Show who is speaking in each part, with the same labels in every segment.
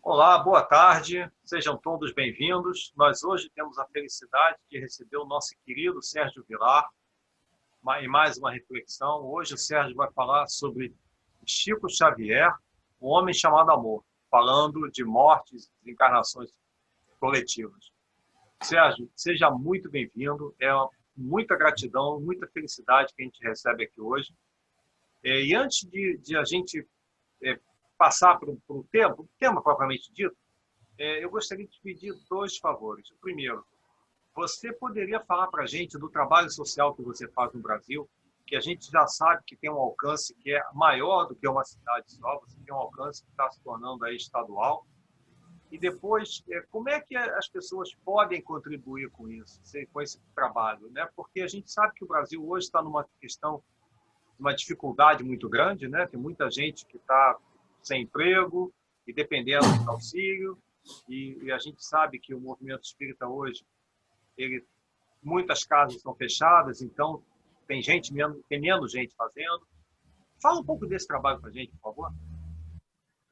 Speaker 1: Olá, boa tarde, sejam todos bem-vindos. Nós hoje temos a felicidade de receber o nosso querido Sérgio Vilar em mais uma reflexão. Hoje o Sérgio vai falar sobre Chico Xavier, o homem chamado amor, falando de mortes e encarnações coletivas. Sérgio, seja muito bem-vindo, muita gratidão, muita felicidade que a gente recebe aqui hoje. E antes de a gente passar para o tema propriamente dito, eu gostaria de te pedir dois favores. O primeiro, você poderia falar para a gente do trabalho social que você faz no Brasil, que a gente já sabe que tem um alcance que é maior do que uma cidade só, você tem um alcance que está se tornando aí estadual. E depois, como é que as pessoas podem contribuir com isso, com esse trabalho, né? Porque a gente sabe que o Brasil hoje está numa questão, uma dificuldade muito grande, né? Tem muita gente que está sem emprego e dependendo de auxílio, e a gente sabe que o movimento espírita hoje, muitas casas estão fechadas, então tem menos gente fazendo. Fala um pouco desse trabalho para a gente, por favor.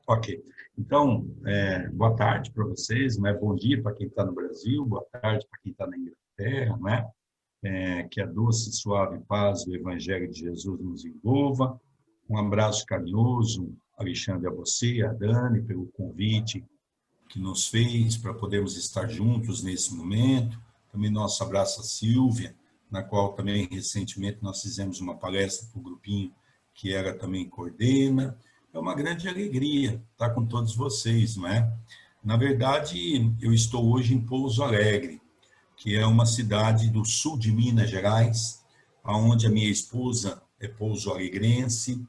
Speaker 2: Ok. Então, boa tarde para vocês, né? Bom dia para quem está no Brasil, boa tarde para quem está na Inglaterra, né? Que a doce, suave paz do Evangelho de Jesus nos envolva. Um abraço carinhoso, Alexandre, a você e a Dani, pelo convite que nos fez para podermos estar juntos nesse momento. Também nosso abraço a Silvia, na qual também recentemente nós fizemos uma palestra para o grupinho que ela também coordena. É uma grande alegria estar com todos vocês, não é? Na verdade, eu estou hoje em Pouso Alegre, que é uma cidade do sul de Minas Gerais, onde a minha esposa é pouso-alegrense,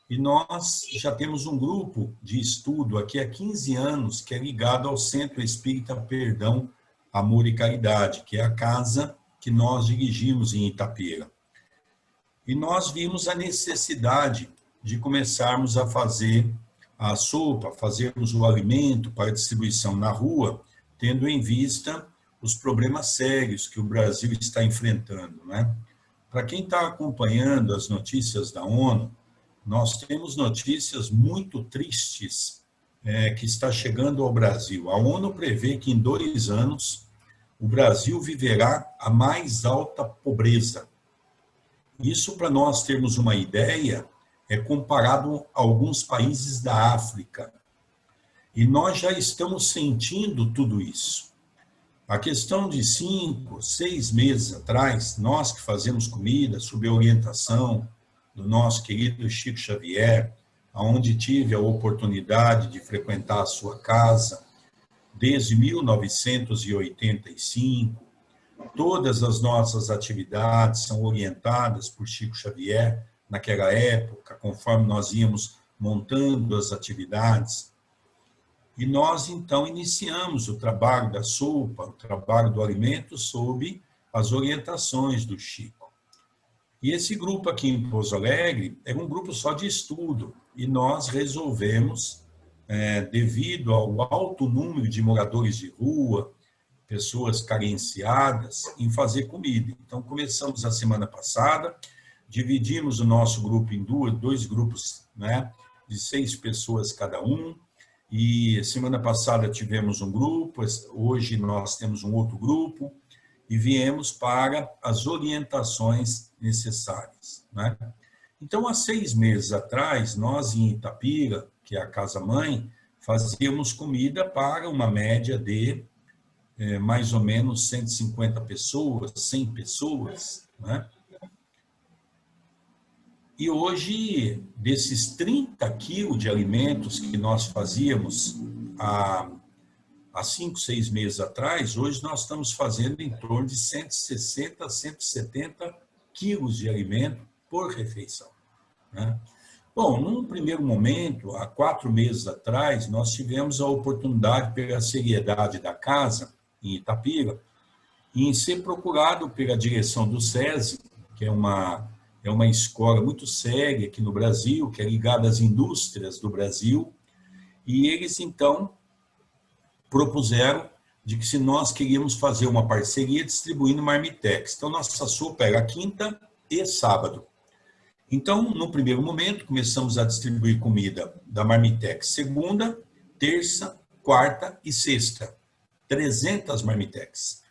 Speaker 2: e nós já temos um grupo de estudo aqui há 15 anos, que é ligado ao Centro Espírita Perdão, Amor e Caridade, que é a casa que nós dirigimos em Itapira. E nós vimos a necessidade de começarmos a fazer a sopa, fazermos o alimento para distribuição na rua, tendo em vista os problemas sérios que o Brasil está enfrentando, né? Para quem está acompanhando as notícias da ONU, nós temos notícias muito tristes que está chegando ao Brasil. A ONU prevê que em 2 anos o Brasil viverá a mais alta pobreza. Isso, para nós termos uma ideia, é comparado a alguns países da África. E nós já estamos sentindo tudo isso. A questão de 5, 6 meses atrás, nós que fazemos comida sob a orientação do nosso querido Chico Xavier, onde tive a oportunidade de frequentar a sua casa desde 1985, todas as nossas atividades são orientadas por Chico Xavier naquela época, conforme nós íamos montando as atividades. E nós, então, iniciamos o trabalho da sopa, o trabalho do alimento, sob as orientações do Chico. E esse grupo aqui em Pouso Alegre é um grupo só de estudo, e nós resolvemos, devido ao alto número de moradores de rua, pessoas carenciadas, em fazer comida. Então, começamos a semana passada, dividimos o nosso grupo em dois grupos, né, de 6 pessoas cada um, e semana passada tivemos um grupo, hoje nós temos um outro grupo, e viemos para as orientações necessárias, né? Então, há 6 meses atrás, nós em Itapira, que é a casa-mãe, fazíamos comida para uma média de mais ou menos 150 pessoas, 100 pessoas, né? E hoje, desses 30 quilos de alimentos que nós fazíamos há 5, 6 meses atrás, hoje nós estamos fazendo em torno de 160 a 170 quilos de alimento por refeição, né? Bom, num primeiro momento, há 4 meses atrás, nós tivemos a oportunidade, pela seriedade da casa, em Itapira, em ser procurado pela direção do SESI, que é uma escola muito séria aqui no Brasil, que é ligada às indústrias do Brasil, e eles, então, propuseram de que se nós queríamos fazer uma parceria distribuindo marmitex. Então, nossa sopa era quinta e sábado. Então, no primeiro momento, começamos a distribuir comida da marmitex segunda, terça quarta e sexta. 300 marmitex.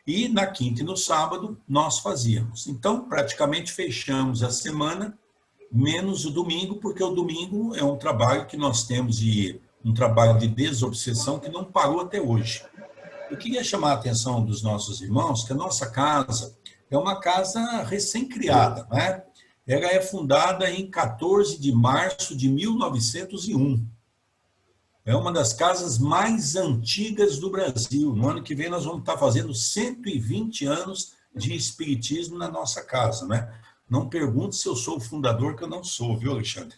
Speaker 2: E na quinta e no sábado nós fazíamos. Então, praticamente fechamos a semana, menos o domingo, porque o domingo é um trabalho que nós temos, um trabalho de desobsessão que não parou até hoje. Eu queria chamar a atenção dos nossos irmãos que a nossa casa é uma casa recém-criada, né? Ela é fundada em 14 de março de 1901. É uma das casas mais antigas do Brasil. No ano que vem nós vamos estar fazendo 120 anos de espiritismo na nossa casa, né? Não pergunte se eu sou o fundador, que eu não sou, viu, Alexandre?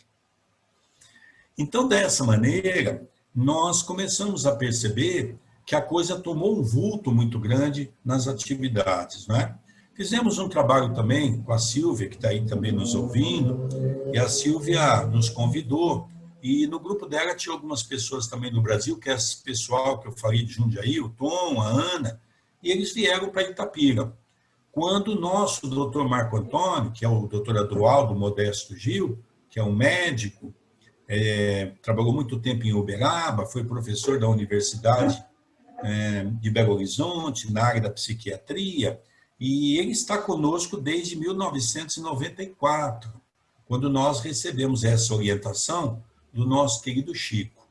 Speaker 2: Então, dessa maneira, nós começamos a perceber que a coisa tomou um vulto muito grande nas atividades, né? Fizemos um trabalho também com a Silvia, que está aí também nos ouvindo, e a Silvia nos convidou. E no grupo dela tinha algumas pessoas também do Brasil, que é esse pessoal que eu falei de Jundiaí, o Tom, a Ana, e eles vieram para Itapira. Quando o nosso doutor Marco Antônio, que é o doutor Adroaldo Modesto Gil, que é um médico, trabalhou muito tempo em Uberaba, foi professor da Universidade de Belo Horizonte, na área da psiquiatria, e ele está conosco desde 1994, quando nós recebemos essa orientação do nosso querido Chico.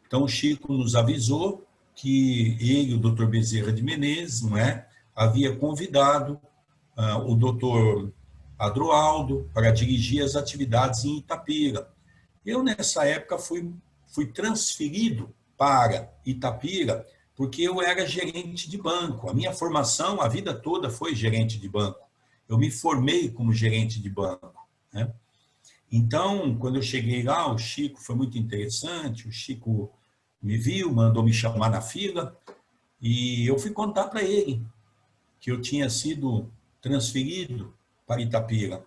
Speaker 2: Então, o Chico nos avisou que ele, o doutor Bezerra de Menezes, não é, havia convidado o doutor Adroaldo para dirigir as atividades em Itapira. Eu, nessa época, fui transferido para Itapira porque eu era gerente de banco. A minha formação, a vida toda, foi gerente de banco. Eu me formei como gerente de banco, né? Então, quando eu cheguei lá, o Chico foi muito interessante, o Chico me viu, mandou me chamar na fila, e eu fui contar para ele que eu tinha sido transferido para Itapira.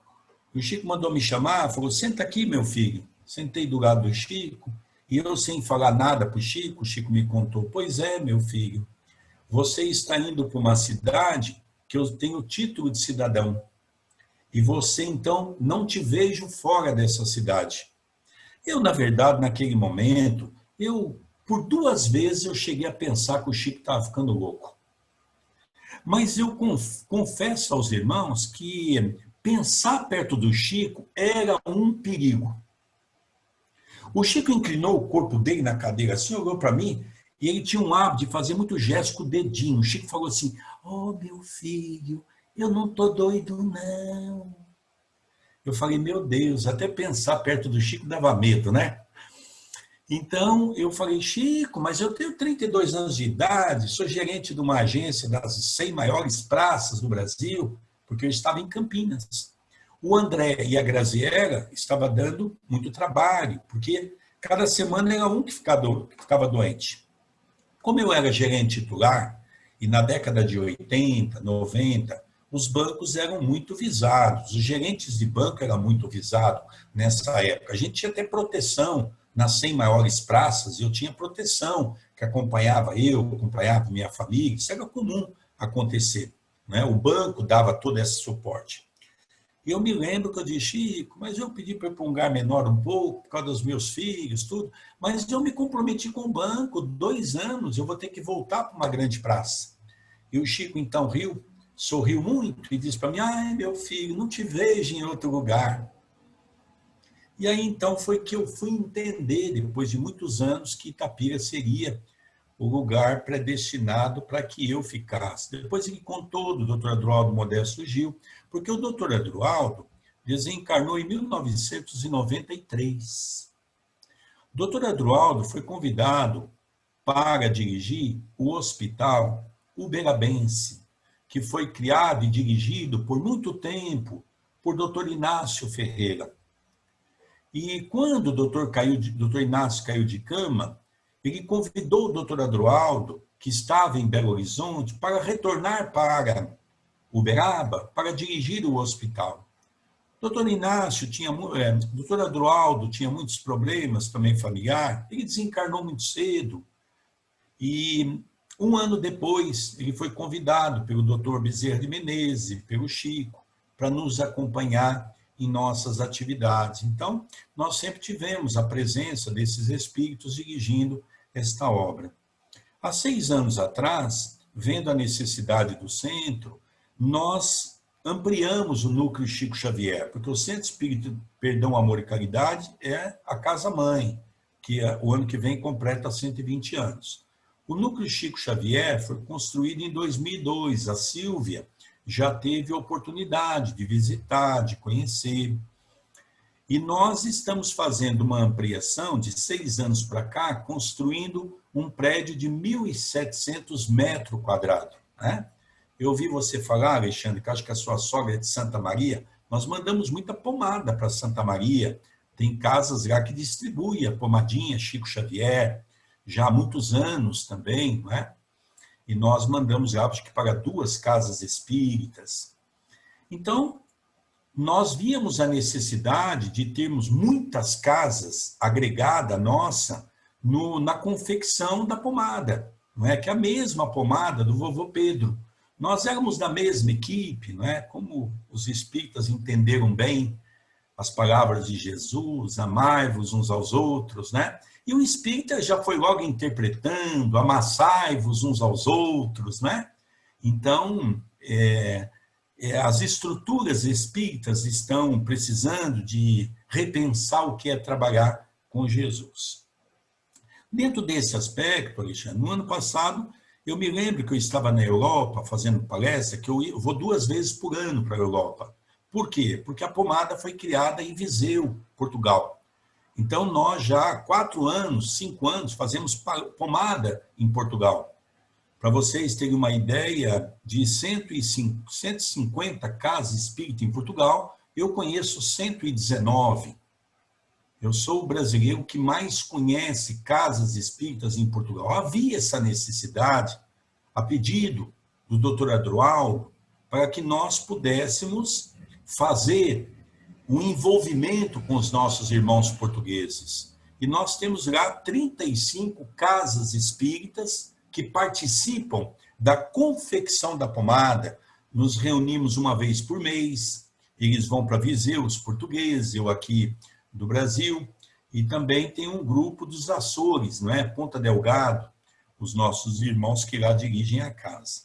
Speaker 2: O Chico mandou me chamar, falou, senta aqui, meu filho. Sentei do lado do Chico, e eu, sem falar nada para o Chico me contou, pois é, meu filho, você está indo para uma cidade que eu tenho título de cidadão. E você, então, não te vejo fora dessa cidade. Eu, na verdade, naquele momento, por 2 vezes, eu cheguei a pensar que o Chico estava ficando louco. Mas eu confesso aos irmãos que pensar perto do Chico era um perigo. O Chico inclinou o corpo dele na cadeira assim, olhou para mim, e ele tinha um hábito de fazer muito gesto com o dedinho. O Chico falou assim, meu filho, eu não estou doido, não. Eu falei, meu Deus, até pensar perto do Chico dava medo, né? Então, eu falei, Chico, mas eu tenho 32 anos de idade, sou gerente de uma agência das 100 maiores praças do Brasil, porque eu estava em Campinas. O André e a Graziella estavam dando muito trabalho, porque cada semana era um que ficava doente. Como eu era gerente titular, e na década de 80, 90, os bancos eram muito visados, os gerentes de banco eram muito visados nessa época. A gente tinha até proteção nas 100 maiores praças, eu tinha proteção, que acompanhava minha família, isso era comum acontecer, né? O banco dava todo esse suporte. E eu me lembro que eu disse, Chico, mas eu pedi para ir para um lugar menor um pouco, por causa dos meus filhos, tudo, mas eu me comprometi com o banco, 2 anos, eu vou ter que voltar para uma grande praça. E o Chico, então, sorriu muito e disse para mim, ai, meu filho, não te vejo em outro lugar. E aí, então, foi que eu fui entender, depois de muitos anos, que Itapira seria o lugar predestinado para que eu ficasse. Depois ele contou do doutor Adroaldo Modesto Gil, porque o doutor Adroaldo desencarnou em 1993. O doutor Adroaldo foi convidado para dirigir o hospital uberabense, que foi criado e dirigido por muito tempo por doutor Inácio Ferreira. E quando o doutor Inácio caiu de cama, ele convidou o doutor Adroaldo, que estava em Belo Horizonte, para retornar para Uberaba para dirigir o hospital. O doutor doutor Adroaldo tinha muitos problemas também familiares, ele desencarnou muito cedo. E 1 ano depois, ele foi convidado pelo doutor Bezerra de Menezes, pelo Chico, para nos acompanhar em nossas atividades. Então, nós sempre tivemos a presença desses espíritos dirigindo esta obra. Há 6 anos atrás, vendo a necessidade do centro, nós ampliamos o núcleo Chico Xavier, porque o Centro Espírita Perdão, Amor e Caridade é a casa-mãe, que o ano que vem completa 120 anos. O núcleo Chico Xavier foi construído em 2002. A Sílvia já teve a oportunidade de visitar, de conhecer. E nós estamos fazendo uma ampliação de 6 anos para cá, construindo um prédio de 1.700 metros quadrados. Né? Eu ouvi você falar, Alexandre, que acho que a sua sogra é de Santa Maria. Nós mandamos muita pomada para Santa Maria. Tem casas lá que distribuem a pomadinha Chico Xavier, já há muitos anos também, não é? E nós mandamos lá, acho que para 2 casas espíritas. Então, nós víamos a necessidade de termos muitas casas agregadas nossa na confecção da pomada, não é? Que é a mesma pomada do vovô Pedro. Nós éramos da mesma equipe, não é? Como os espíritas entenderam bem as palavras de Jesus, amai-vos uns aos outros, né? E o espírita já foi logo interpretando, amassai-vos uns aos outros, né? Então, as estruturas espíritas estão precisando de repensar o que é trabalhar com Jesus. Dentro desse aspecto, Alexandre, no ano passado, eu me lembro que eu estava na Europa fazendo palestra, que eu vou 2 vezes por ano para a Europa. Por quê? Porque a pomada foi criada em Viseu, Portugal. Então, nós já há 4 anos, 5 anos, fazemos pomada em Portugal. Para vocês terem uma ideia, de 150 casas espíritas em Portugal, eu conheço 119. Eu sou o brasileiro que mais conhece casas espíritas em Portugal. Havia essa necessidade, a pedido do doutor Adroaldo, para que nós pudéssemos fazer um envolvimento com os nossos irmãos portugueses. E nós temos lá 35 casas espíritas que participam da confecção da pomada. Nos reunimos uma vez por mês, eles vão para Viseu, os portugueses, eu aqui do Brasil, e também tem um grupo dos Açores, não é? Ponta Delgado, os nossos irmãos que lá dirigem a casa.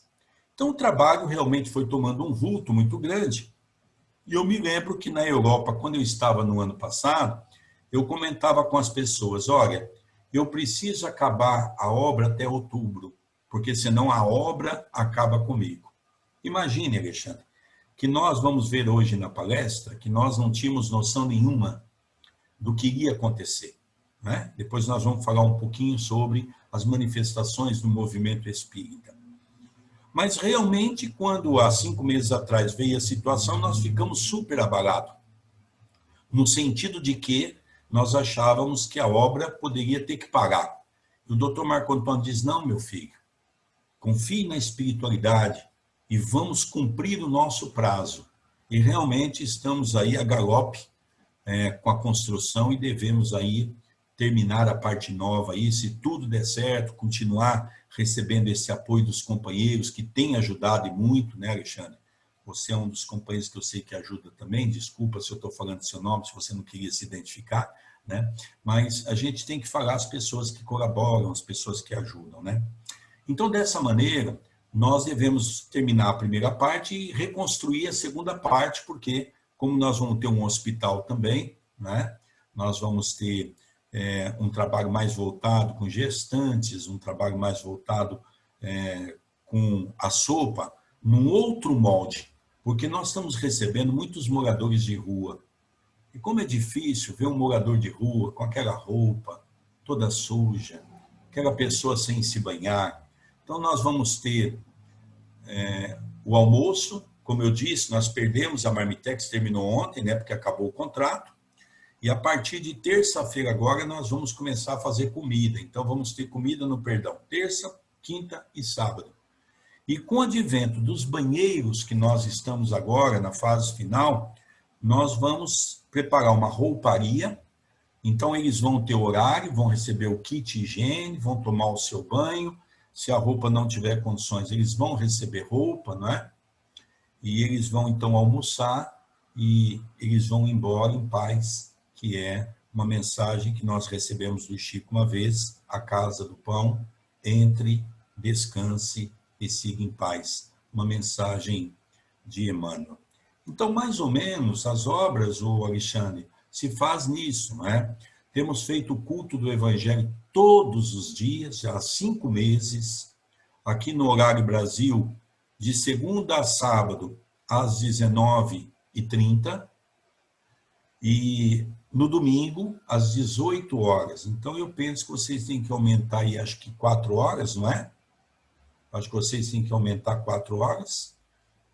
Speaker 2: Então o trabalho realmente foi tomando um vulto muito grande. E eu me lembro que na Europa, quando eu estava no ano passado, eu comentava com as pessoas, olha, eu preciso acabar a obra até outubro, porque senão a obra acaba comigo. Imagine, Alexandre, que nós vamos ver hoje na palestra que nós não tínhamos noção nenhuma do que iria acontecer. Né? Depois nós vamos falar um pouquinho sobre as manifestações do movimento espírita. Mas realmente, quando há 5 meses atrás veio a situação, nós ficamos super abalados, no sentido de que nós achávamos que a obra poderia ter que parar. E o doutor Marco Antônio diz, não, meu filho, confie na espiritualidade e vamos cumprir o nosso prazo. E realmente estamos aí a galope com a construção e devemos aí terminar a parte nova aí, se tudo der certo, continuar recebendo esse apoio dos companheiros que têm ajudado e muito, né, Alexandre? Você é um dos companheiros que eu sei que ajuda também, desculpa se eu estou falando seu nome, se você não queria se identificar, né? Mas a gente tem que falar as pessoas que colaboram, as pessoas que ajudam, né? Então, dessa maneira, nós devemos terminar a primeira parte e reconstruir a segunda parte, porque como nós vamos ter um hospital também, né? Nós vamos ter um trabalho mais voltado com gestantes, um trabalho mais voltado com a sopa, num outro molde, porque nós estamos recebendo muitos moradores de rua. E como é difícil ver um morador de rua com aquela roupa toda suja, aquela pessoa sem se banhar. Então, nós vamos ter o almoço, como eu disse, nós perdemos a Marmitex, terminou ontem, né, porque acabou o contrato, e a partir de terça-feira agora nós vamos começar a fazer comida. Então, vamos ter comida no perdão, terça, quinta e sábado. E com o advento dos banheiros, que nós estamos agora na fase final, nós vamos preparar uma rouparia. Então, eles vão ter horário, vão receber o kit higiene, vão tomar o seu banho. Se a roupa não tiver condições, eles vão receber roupa, não é? E eles vão, então, almoçar e eles vão embora em paz, que é uma mensagem que nós recebemos do Chico uma vez: a casa do pão, entre, descanse e siga em paz. Uma mensagem de Emmanuel. Então, mais ou menos, as obras, o Alexandre, se faz nisso, não é? Temos feito o culto do Evangelho todos os dias, já há 5 meses, aqui no Horário Brasil, de segunda a sábado, às 19h30, e no domingo, às 18 horas. Então, eu penso que vocês têm que aumentar aí, acho que 4 horas, não é? Acho que vocês têm que aumentar 4 horas.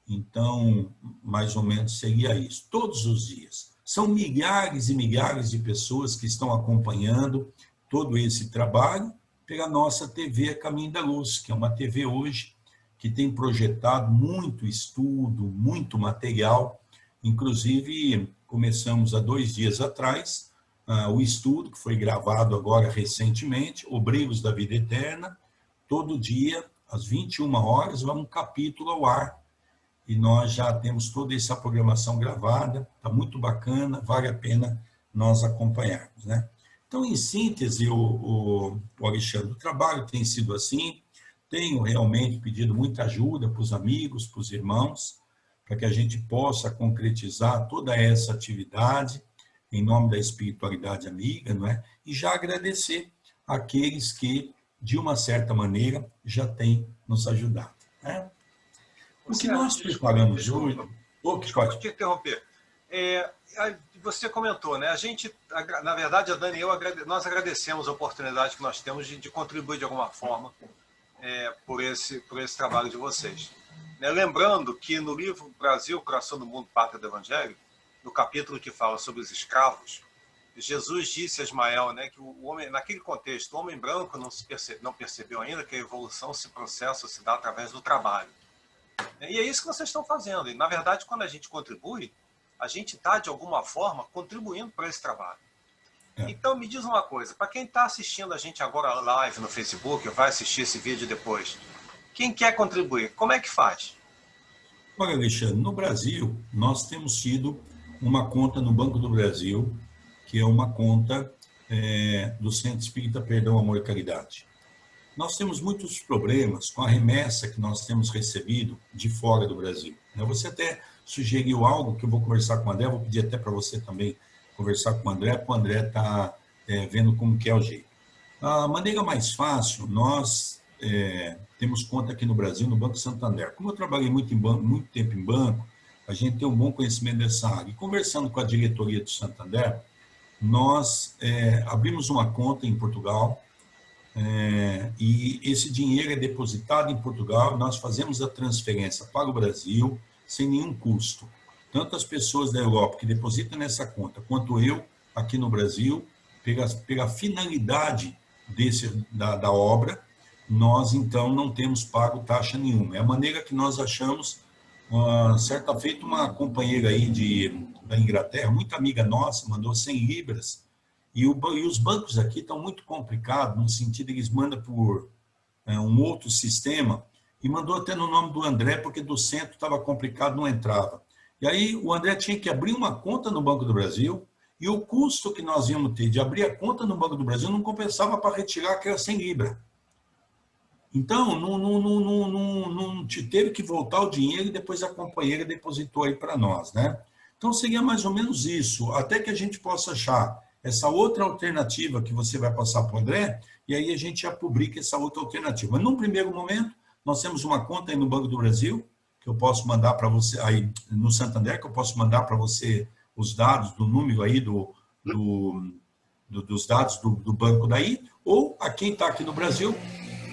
Speaker 2: Então, mais ou menos seria isso, todos os dias. São milhares e milhares de pessoas que estão acompanhando todo esse trabalho pela nossa TV Caminho da Luz, que é uma TV hoje que tem projetado muito estudo, muito material. Inclusive, começamos há 2 dias atrás o estudo, que foi gravado agora recentemente, Obreiros da Vida Eterna. Todo dia, às 21 horas, vai um capítulo ao ar. E nós já temos toda essa programação gravada, está muito bacana, vale a pena nós acompanharmos, né? Então, em síntese, o Alexandre, o trabalho tem sido assim, tenho realmente pedido muita ajuda para os amigos, para os irmãos, para que a gente possa concretizar toda essa atividade em nome da espiritualidade amiga, não é? E já agradecer àqueles que, de uma certa maneira, já têm nos ajudado, né? O que nós preparamos hoje...
Speaker 1: Desculpa te interromper. Você comentou, né? A gente, na verdade, a Dani e eu, nós agradecemos a oportunidade que nós temos de contribuir de alguma forma por esse trabalho de vocês. Né? Lembrando que no livro Brasil, Coração do Mundo, Pátria do Evangelho, no capítulo que fala sobre os escravos, Jesus disse a Ismael, né, que o homem, naquele contexto, o homem branco não percebeu ainda que a evolução se dá através do trabalho. E é isso que vocês estão fazendo. E, na verdade, quando a gente contribui, a gente está, de alguma forma, contribuindo para esse trabalho. Então, me diz uma coisa. Para quem está assistindo a gente agora live no Facebook, ou vai assistir esse vídeo depois, quem quer contribuir, como é que faz?
Speaker 2: Olha, Alexandre, no Brasil, nós temos tido uma conta no Banco do Brasil, que é uma conta do Centro Espírita Perdão, Amor e Caridade. Nós temos muitos problemas com a remessa que nós temos recebido de fora do Brasil. Você até sugeriu algo que eu vou conversar com o André, vou pedir até para você também conversar com o André, para o André estar vendo como que é o jeito. A maneira mais fácil, nós temos conta aqui no Brasil, no Banco Santander. Como eu trabalhei muito tempo em banco, a gente tem um bom conhecimento dessa área. E conversando com a diretoria do Santander, nós abrimos uma conta em Portugal, e esse dinheiro é depositado em Portugal, nós fazemos a transferência para o Brasil sem nenhum custo. Tanto as pessoas da Europa que depositam nessa conta, quanto eu aqui no Brasil, pela finalidade da obra, nós então não temos pago taxa nenhuma. É a maneira que nós achamos. Certa feita, uma companheira aí da Inglaterra, muito amiga nossa, mandou 100 libras. E os bancos aqui estão muito complicados, no sentido que eles mandam por um outro sistema, e mandou até no nome do André, porque do centro estava complicado, não entrava. E aí o André tinha que abrir uma conta no Banco do Brasil, e o custo que nós íamos ter de abrir a conta no Banco do Brasil não compensava para retirar aquela 100 libras. Então, não teve que voltar o dinheiro e depois a companheira depositou aí para nós, né? Então, seria mais ou menos isso, até que a gente possa achar essa outra alternativa que você vai passar para o André, e aí a gente já publica essa outra alternativa. Mas, num primeiro momento, nós temos uma conta aí no Banco do Brasil, que eu posso mandar para você, aí no Santander, que eu posso mandar para você os dados do número aí dos dados do banco daí, ou a quem está aqui no Brasil,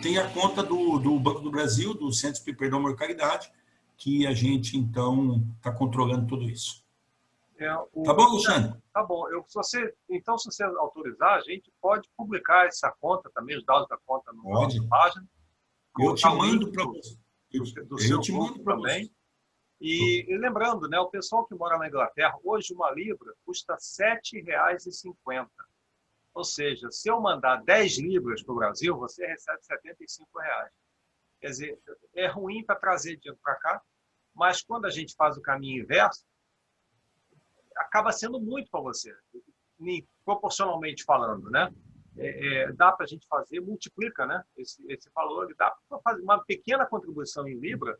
Speaker 2: tem a conta do Banco do Brasil, do Centro Espírita Perdão, Amor e Caridade, que a gente, então, está controlando tudo isso. Tá bom, Alexandre?
Speaker 1: Tá bom. Se você autorizar, a gente pode publicar essa conta também, os dados da conta na nossa página.
Speaker 2: Eu te mando para você.
Speaker 1: Eu te mando também. E lembrando, né, o pessoal que mora na Inglaterra, hoje uma libra custa R$ 7,50. Ou seja, se eu mandar 10 libras para o Brasil, você recebe R$ 75. Quer dizer, é ruim para trazer dinheiro para cá, mas quando a gente faz o caminho inverso, acaba sendo muito para você. proporcionalmente falando, né? Dá para a gente fazer, multiplica, né? Esse valor, dá para fazer uma pequena contribuição em Libra,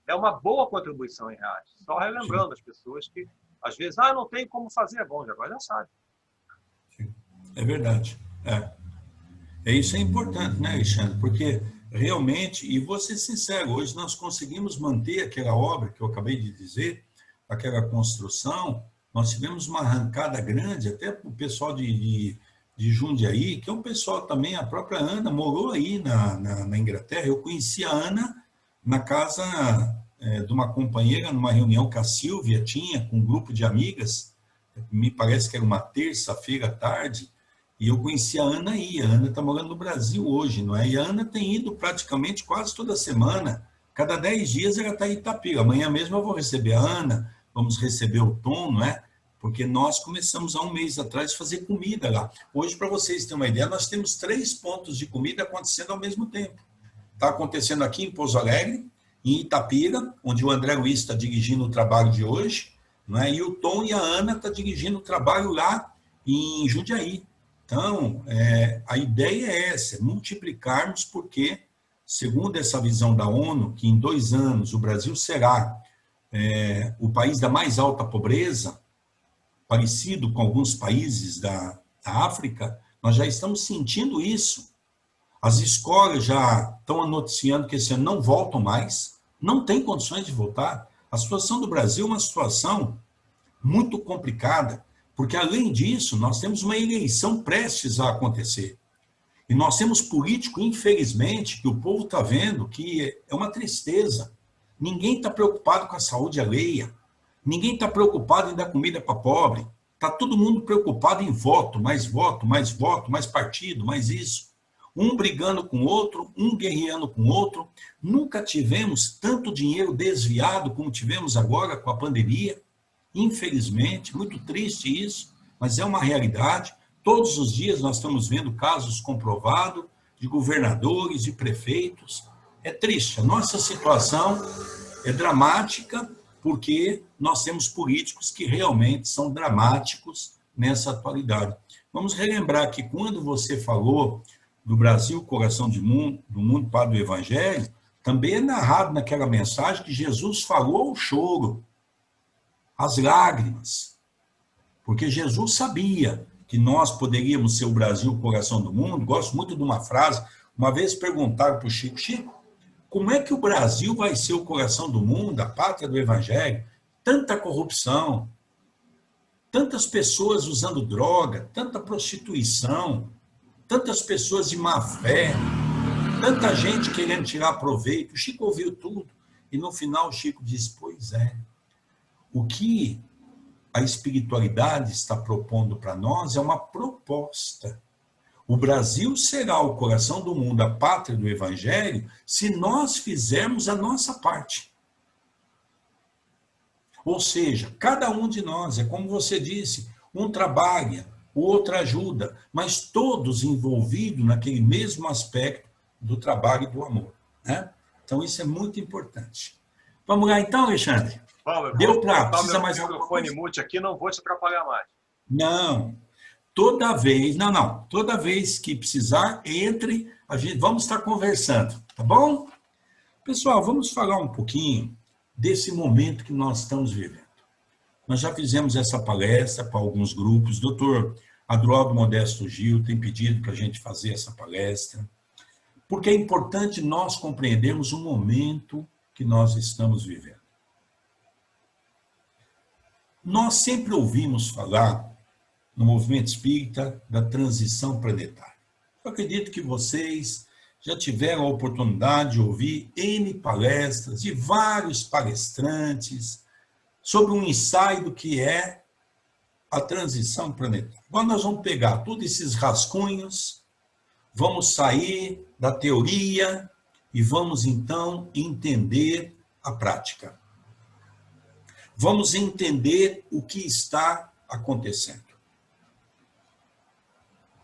Speaker 1: é uma boa contribuição em reais. Só relembrando as pessoas que, às vezes, não tem como fazer, bom, agora já sabe.
Speaker 2: Sim. É verdade. Isso é importante, né, Alexandre? Porque realmente, e vou ser sincero, hoje nós conseguimos manter aquela obra que eu acabei de dizer, aquela construção, nós tivemos uma arrancada grande, até para o pessoal de Jundiaí, que é um pessoal também, a própria Ana morou aí na Inglaterra. Eu conheci a Ana na casa de uma companheira, numa reunião que a Silvia tinha com um grupo de amigas, me parece que era uma terça-feira à tarde, e eu conheci a Ana aí. A Ana está morando no Brasil hoje, não é? E a Ana tem ido praticamente quase toda semana, cada 10 dias ela está em Itapira. Amanhã mesmo eu vou receber a Ana, vamos receber o Tom, não é? Porque nós começamos há um mês atrás a fazer comida lá. Hoje, para vocês terem uma ideia, nós temos 3 pontos de comida acontecendo ao mesmo tempo. Está acontecendo aqui em Pouso Alegre, em Itapira, onde o André Luiz está dirigindo o trabalho de hoje, não é? E o Tom e a Ana estão dirigindo o trabalho lá em Jundiaí. Então, a ideia é essa, multiplicarmos, porque, segundo essa visão da ONU, que em 2 anos o Brasil será o país da mais alta pobreza, parecido com alguns países da África, nós já estamos sentindo isso. As escolas já estão noticiando que esse ano não voltam mais, não tem condições de voltar. A situação do Brasil é uma situação muito complicada, porque, além disso, nós temos uma eleição prestes a acontecer. E nós temos político, infelizmente, que o povo está vendo que é uma tristeza. Ninguém está preocupado com a saúde alheia. Ninguém está preocupado em dar comida para pobre. Está todo mundo preocupado em voto, mais voto, mais voto, mais partido, mais isso. Um brigando com o outro, um guerreando com o outro. Nunca tivemos tanto dinheiro desviado como tivemos agora com a pandemia. Infelizmente, muito triste isso, mas é uma realidade. Todos os dias nós estamos vendo casos comprovados de governadores, de prefeitos. É triste. A nossa situação é dramática, porque nós temos políticos que realmente são dramáticos nessa atualidade. Vamos relembrar que quando você falou do Brasil, coração do mundo, Padre do Evangelho, também é narrado naquela mensagem que Jesus falou o choro, as lágrimas, porque Jesus sabia que nós poderíamos ser o Brasil, o coração do mundo. Gosto muito de uma frase, uma vez perguntaram para o Chico, Chico, como é que o Brasil vai ser o coração do mundo, a pátria do Evangelho? Tanta corrupção, tantas pessoas usando droga, tanta prostituição, tantas pessoas de má fé, tanta gente querendo tirar proveito. O Chico ouviu tudo e no final o Chico disse, pois é, o que a espiritualidade está propondo para nós é uma proposta. O Brasil será o coração do mundo, a pátria do Evangelho, se nós fizermos a nossa parte. Ou seja, cada um de nós, é como você disse, um trabalha, o outro ajuda, mas todos envolvidos naquele mesmo aspecto do trabalho e do amor, né? Então, isso é muito importante. Vamos lá então, Alexandre?
Speaker 1: Bom,
Speaker 2: deu para... Precisa mais
Speaker 1: alguma coisa? O microfone mute aqui, não vou te atrapalhar mais.
Speaker 2: Não. Toda vez que precisar, entre, vamos estar conversando, tá bom? Pessoal, vamos falar um pouquinho desse momento que nós estamos vivendo. Nós já fizemos essa palestra para alguns grupos, doutor Adroaldo Modesto Gil tem pedido para a gente fazer essa palestra, porque é importante nós compreendermos o momento que nós estamos vivendo. Nós sempre ouvimos falar no movimento espírita da transição planetária. Eu acredito que vocês já tiveram a oportunidade de ouvir N palestras de vários palestrantes sobre um ensaio do que é a transição planetária. Agora nós vamos pegar todos esses rascunhos, vamos sair da teoria e vamos então entender a prática. Vamos entender o que está acontecendo.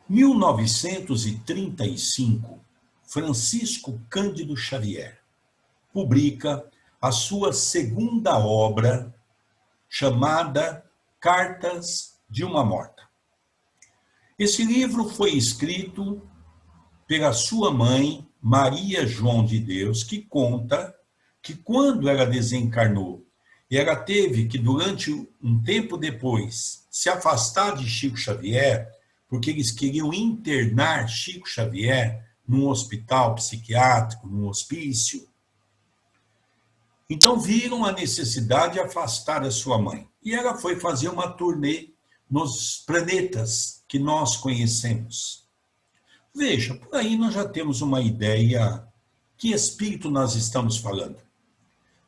Speaker 2: 1935, Francisco Cândido Xavier publica a sua segunda obra, chamada Cartas de uma Morta. Esse livro foi escrito pela sua mãe, Maria João de Deus, que conta que quando ela desencarnou, e ela teve que, durante um tempo depois, se afastar de Chico Xavier, porque eles queriam internar Chico Xavier num hospital psiquiátrico, num hospício. Então viram a necessidade de afastar a sua mãe. E ela foi fazer uma turnê nos planetas que nós conhecemos. Veja, por aí nós já temos uma ideia que espírito nós estamos falando.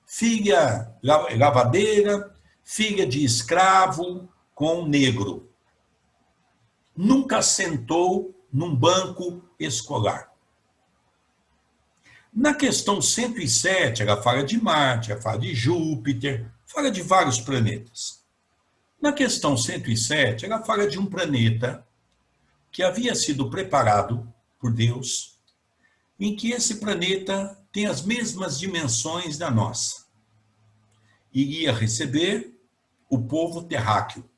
Speaker 2: Filha lavadeira, filha de escravo com negro. Nunca sentou num banco escolar. Na questão 107, ela fala de Marte, ela fala de Júpiter, fala de vários planetas. Na questão 107, ela fala de um planeta que havia sido preparado por Deus, em que esse planeta tem as mesmas dimensões da nossa. Iria receber o povo terráqueo.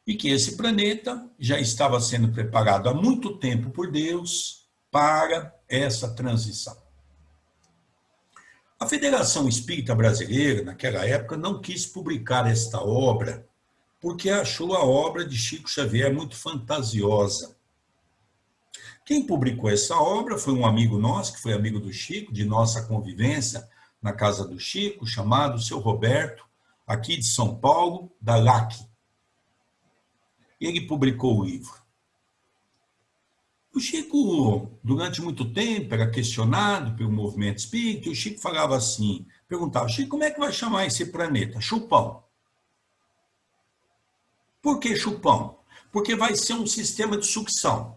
Speaker 2: E que esse planeta já estava sendo preparado há muito tempo por Deus para essa transição. A Federação Espírita Brasileira, naquela época, não quis publicar esta obra, porque achou a obra de Chico Xavier muito fantasiosa. Quem publicou essa obra foi um amigo nosso, que foi amigo do Chico, de nossa convivência na casa do Chico, chamado seu Roberto, aqui de São Paulo, da LAC. Ele publicou o livro. O Chico, durante muito tempo, era questionado pelo movimento espírita, e o Chico falava assim, perguntava, Chico, como é que vai chamar esse planeta? Chupão. Por que chupão? Porque vai ser um sistema de sucção.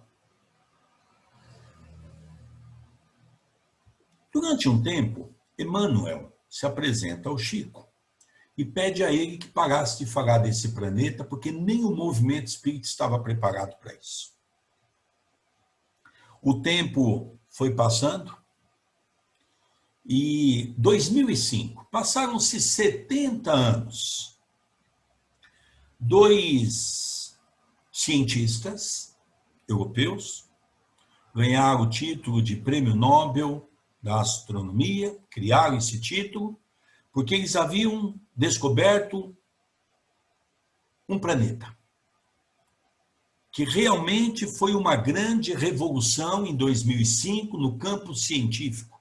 Speaker 2: Durante um tempo, Emmanuel se apresenta ao Chico e pede a ele que parasse de falar desse planeta, porque nem o movimento espírita estava preparado para isso. O tempo foi passando e 2005, passaram-se 70 anos. Dois cientistas europeus ganharam o título de Prêmio Nobel da Astronomia, criaram esse título, porque eles haviam descoberto um planeta que realmente foi uma grande revolução em 2005 no campo científico.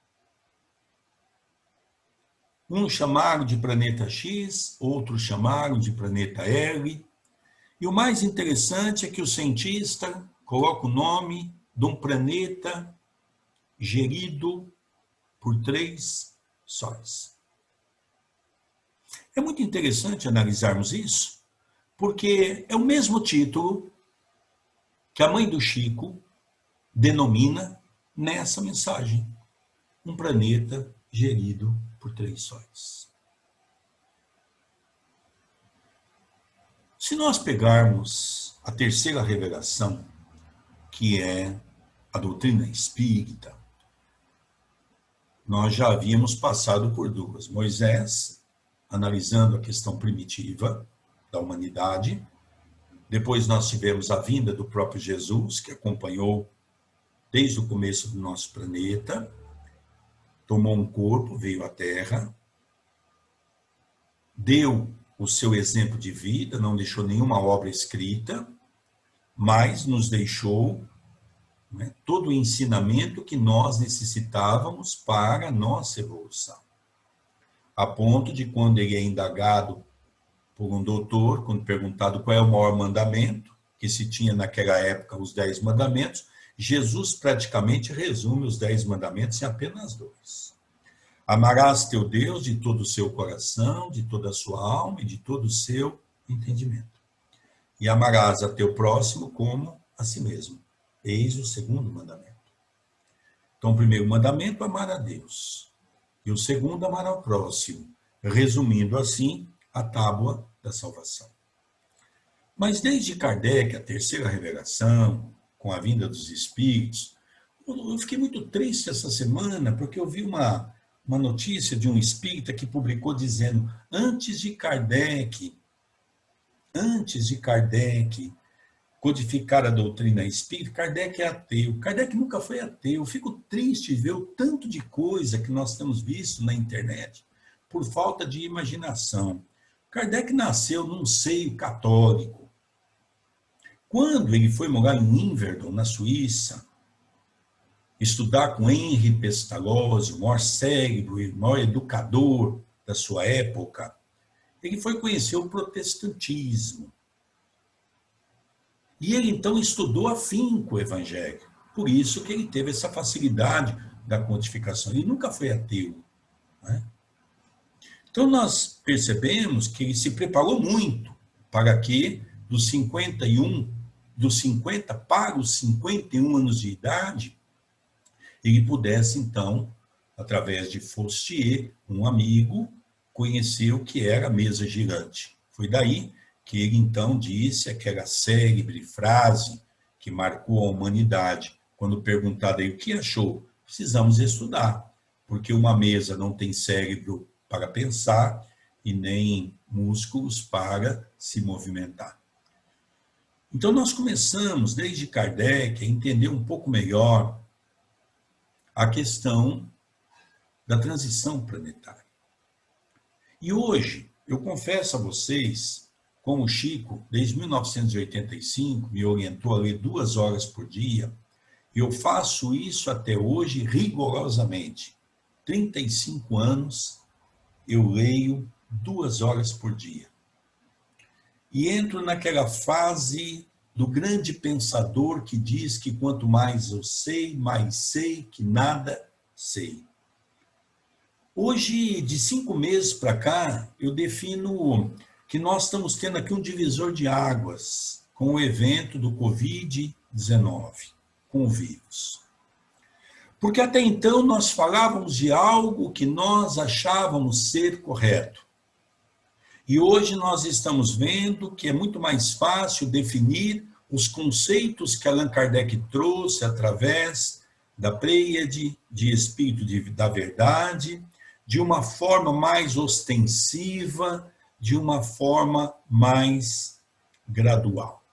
Speaker 2: Uns chamaram de planeta X, outros chamaram de planeta L. E o mais interessante é que o cientista coloca o nome de um planeta gerido por 3 sóis. É muito interessante analisarmos isso, porque é o mesmo título que a mãe do Chico denomina nessa mensagem, um planeta gerido por 3 sóis. Se nós pegarmos a terceira revelação, que é a doutrina espírita, nós já havíamos passado por 2. Moisés, analisando a questão primitiva da humanidade. Depois nós tivemos a vinda do próprio Jesus, que acompanhou desde o começo do nosso planeta, tomou um corpo, veio à Terra, deu o seu exemplo de vida, não deixou nenhuma obra escrita, mas nos deixou, né, todo o ensinamento que nós necessitávamos para a nossa evolução. A ponto de, quando ele é indagado por um doutor, quando perguntado qual é o maior mandamento, que se tinha naquela época os 10 mandamentos, Jesus praticamente resume os 10 mandamentos em apenas 2. Amarás teu Deus de todo o seu coração, de toda a sua alma e de todo o seu entendimento. E amarás a teu próximo como a si mesmo. Eis o segundo mandamento. Então, o primeiro mandamento, amar a Deus. E o segundo, amar ao próximo. Resumindo assim, a tábua da salvação. Mas desde Kardec, a terceira revelação, com a vinda dos espíritos, eu fiquei muito triste essa semana, porque eu vi uma notícia de um espírita que publicou dizendo, antes de Kardec, codificar a doutrina espírita, Kardec é ateu. Kardec nunca foi ateu. Eu fico triste de ver o tanto de coisa que nós temos visto na internet por falta de imaginação. Kardec nasceu num seio católico. Quando ele foi morar em Yverdon, na Suíça, estudar com Henri Pestalozzi, o maior cérebro, o maior educador da sua época, ele foi conhecer o protestantismo. E ele, então, estudou afinco o Evangelho. Por isso que ele teve essa facilidade da codificação. Ele nunca foi ateu, né? Então, nós percebemos que ele se preparou muito para que, dos 50 para os 51 anos de idade, ele pudesse, então, através de Faustier, um amigo, conhecer o que era a mesa girante. Foi daí que ele, então, disse aquela célebre frase que marcou a humanidade, quando perguntado aí o que achou, precisamos estudar, porque uma mesa não tem cérebro para pensar e nem músculos para se movimentar. Então, nós começamos, desde Kardec, a entender um pouco melhor a questão da transição planetária. E hoje, eu confesso a vocês, como o Chico, desde 1985, me orientou a ler 2 horas por dia, eu faço isso até hoje rigorosamente. 35 anos, eu leio 2 horas por dia. E entro naquela fase do grande pensador que diz que quanto mais eu sei, mais sei que nada sei. Hoje, de 5 meses para cá, eu defino que nós estamos tendo aqui um divisor de águas com o evento do Covid-19, com o vírus. Porque até então nós falávamos de algo que nós achávamos ser correto. E hoje nós estamos vendo que é muito mais fácil definir os conceitos que Allan Kardec trouxe através da Pleiade de Espírito da Verdade, de uma forma mais ostensiva, de uma forma mais gradual.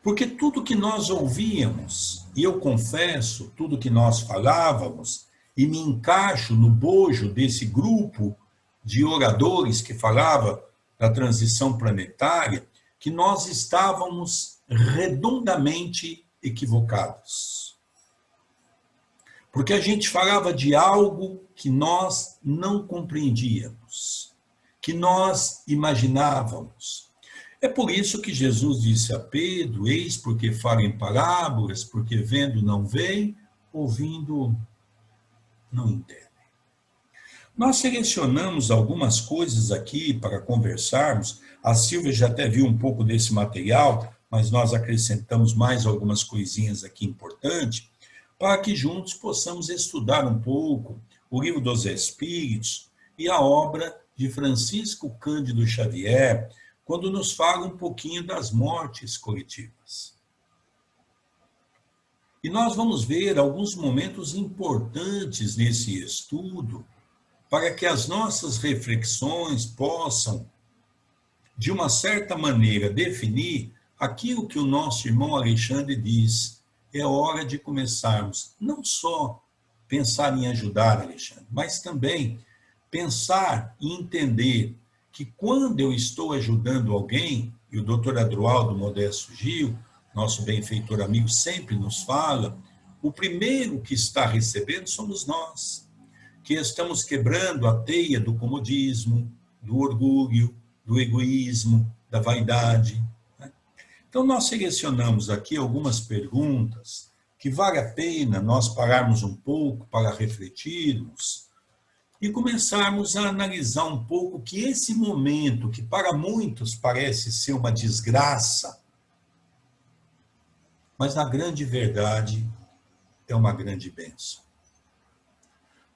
Speaker 2: Porque tudo que nós ouvíamos, e eu confesso, tudo que nós falávamos, e me encaixo no bojo desse grupo de oradores que falava da transição planetária, que nós estávamos redondamente equivocados. Porque a gente falava de algo que nós não compreendíamos, que nós imaginávamos. É por isso que Jesus disse a Pedro, eis porque falo em parábolas, porque vendo não veem, ouvindo não entendem. Nós selecionamos algumas coisas aqui para conversarmos. A Silvia já até viu um pouco desse material, mas nós acrescentamos mais algumas coisinhas aqui importantes, para que juntos possamos estudar um pouco o Livro dos Espíritos e a obra de Francisco Cândido Xavier, quando nos fala um pouquinho das mortes coletivas. E nós vamos ver alguns momentos importantes nesse estudo, para que as nossas reflexões possam, de uma certa maneira, definir aquilo que o nosso irmão Alexandre diz. É hora de começarmos, não só pensar em ajudar, Alexandre, mas também pensar e entender que quando eu estou ajudando alguém, e o doutor Adroaldo Modesto Gil, nosso benfeitor amigo, sempre nos fala, o primeiro que está recebendo somos nós, que estamos quebrando a teia do comodismo, do orgulho, do egoísmo, da vaidade. Então, nós selecionamos aqui algumas perguntas que vale a pena nós pararmos um pouco para refletirmos e começarmos a analisar um pouco que esse momento, que para muitos parece ser uma desgraça, mas na grande verdade é uma grande bênção.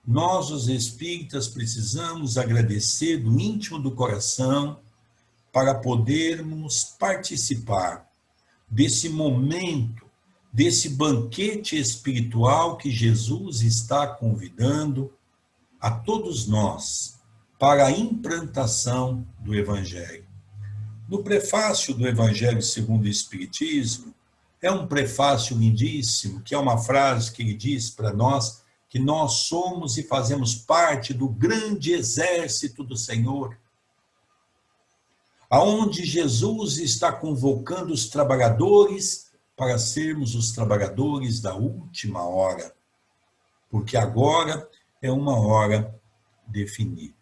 Speaker 2: Nós, os espíritas, precisamos agradecer do íntimo do coração para podermos participar desse momento, desse banquete espiritual que Jesus está convidando a todos nós para a implantação do Evangelho. no prefácio do Evangelho segundo o Espiritismo, é um prefácio lindíssimo, que é uma frase que ele diz para nós que nós somos e fazemos parte do grande exército do Senhor, aonde Jesus está convocando os trabalhadores para sermos os trabalhadores da última hora, porque agora é uma hora definida.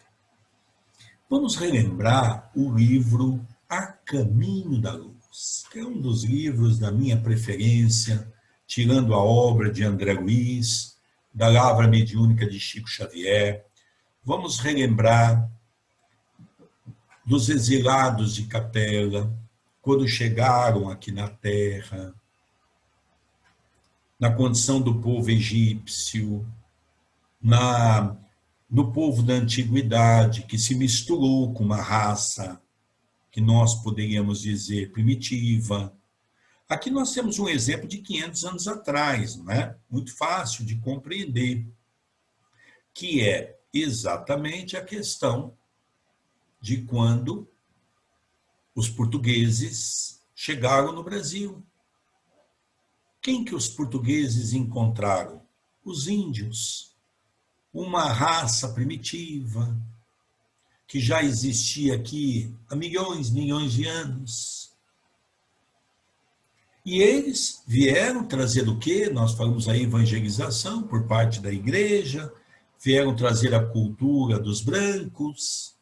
Speaker 2: Vamos relembrar o livro A Caminho da Luz, que é um dos livros da minha preferência, tirando a obra de André Luiz, da Lavra Mediúnica de Chico Xavier. Vamos relembrar dos exilados de Capela, quando chegaram aqui na Terra, na condição do povo egípcio, no povo da antiguidade, que se misturou com uma raça que nós poderíamos dizer primitiva. Aqui nós temos um exemplo de 500 anos atrás, não é? Muito fácil de compreender, que é exatamente a questão de quando os portugueses chegaram no Brasil. Quem que os portugueses encontraram? Os índios, uma raça primitiva, que já existia aqui há milhões de anos. E eles vieram trazer o quê? Nós falamos aí evangelização por parte da igreja, vieram trazer a cultura dos brancos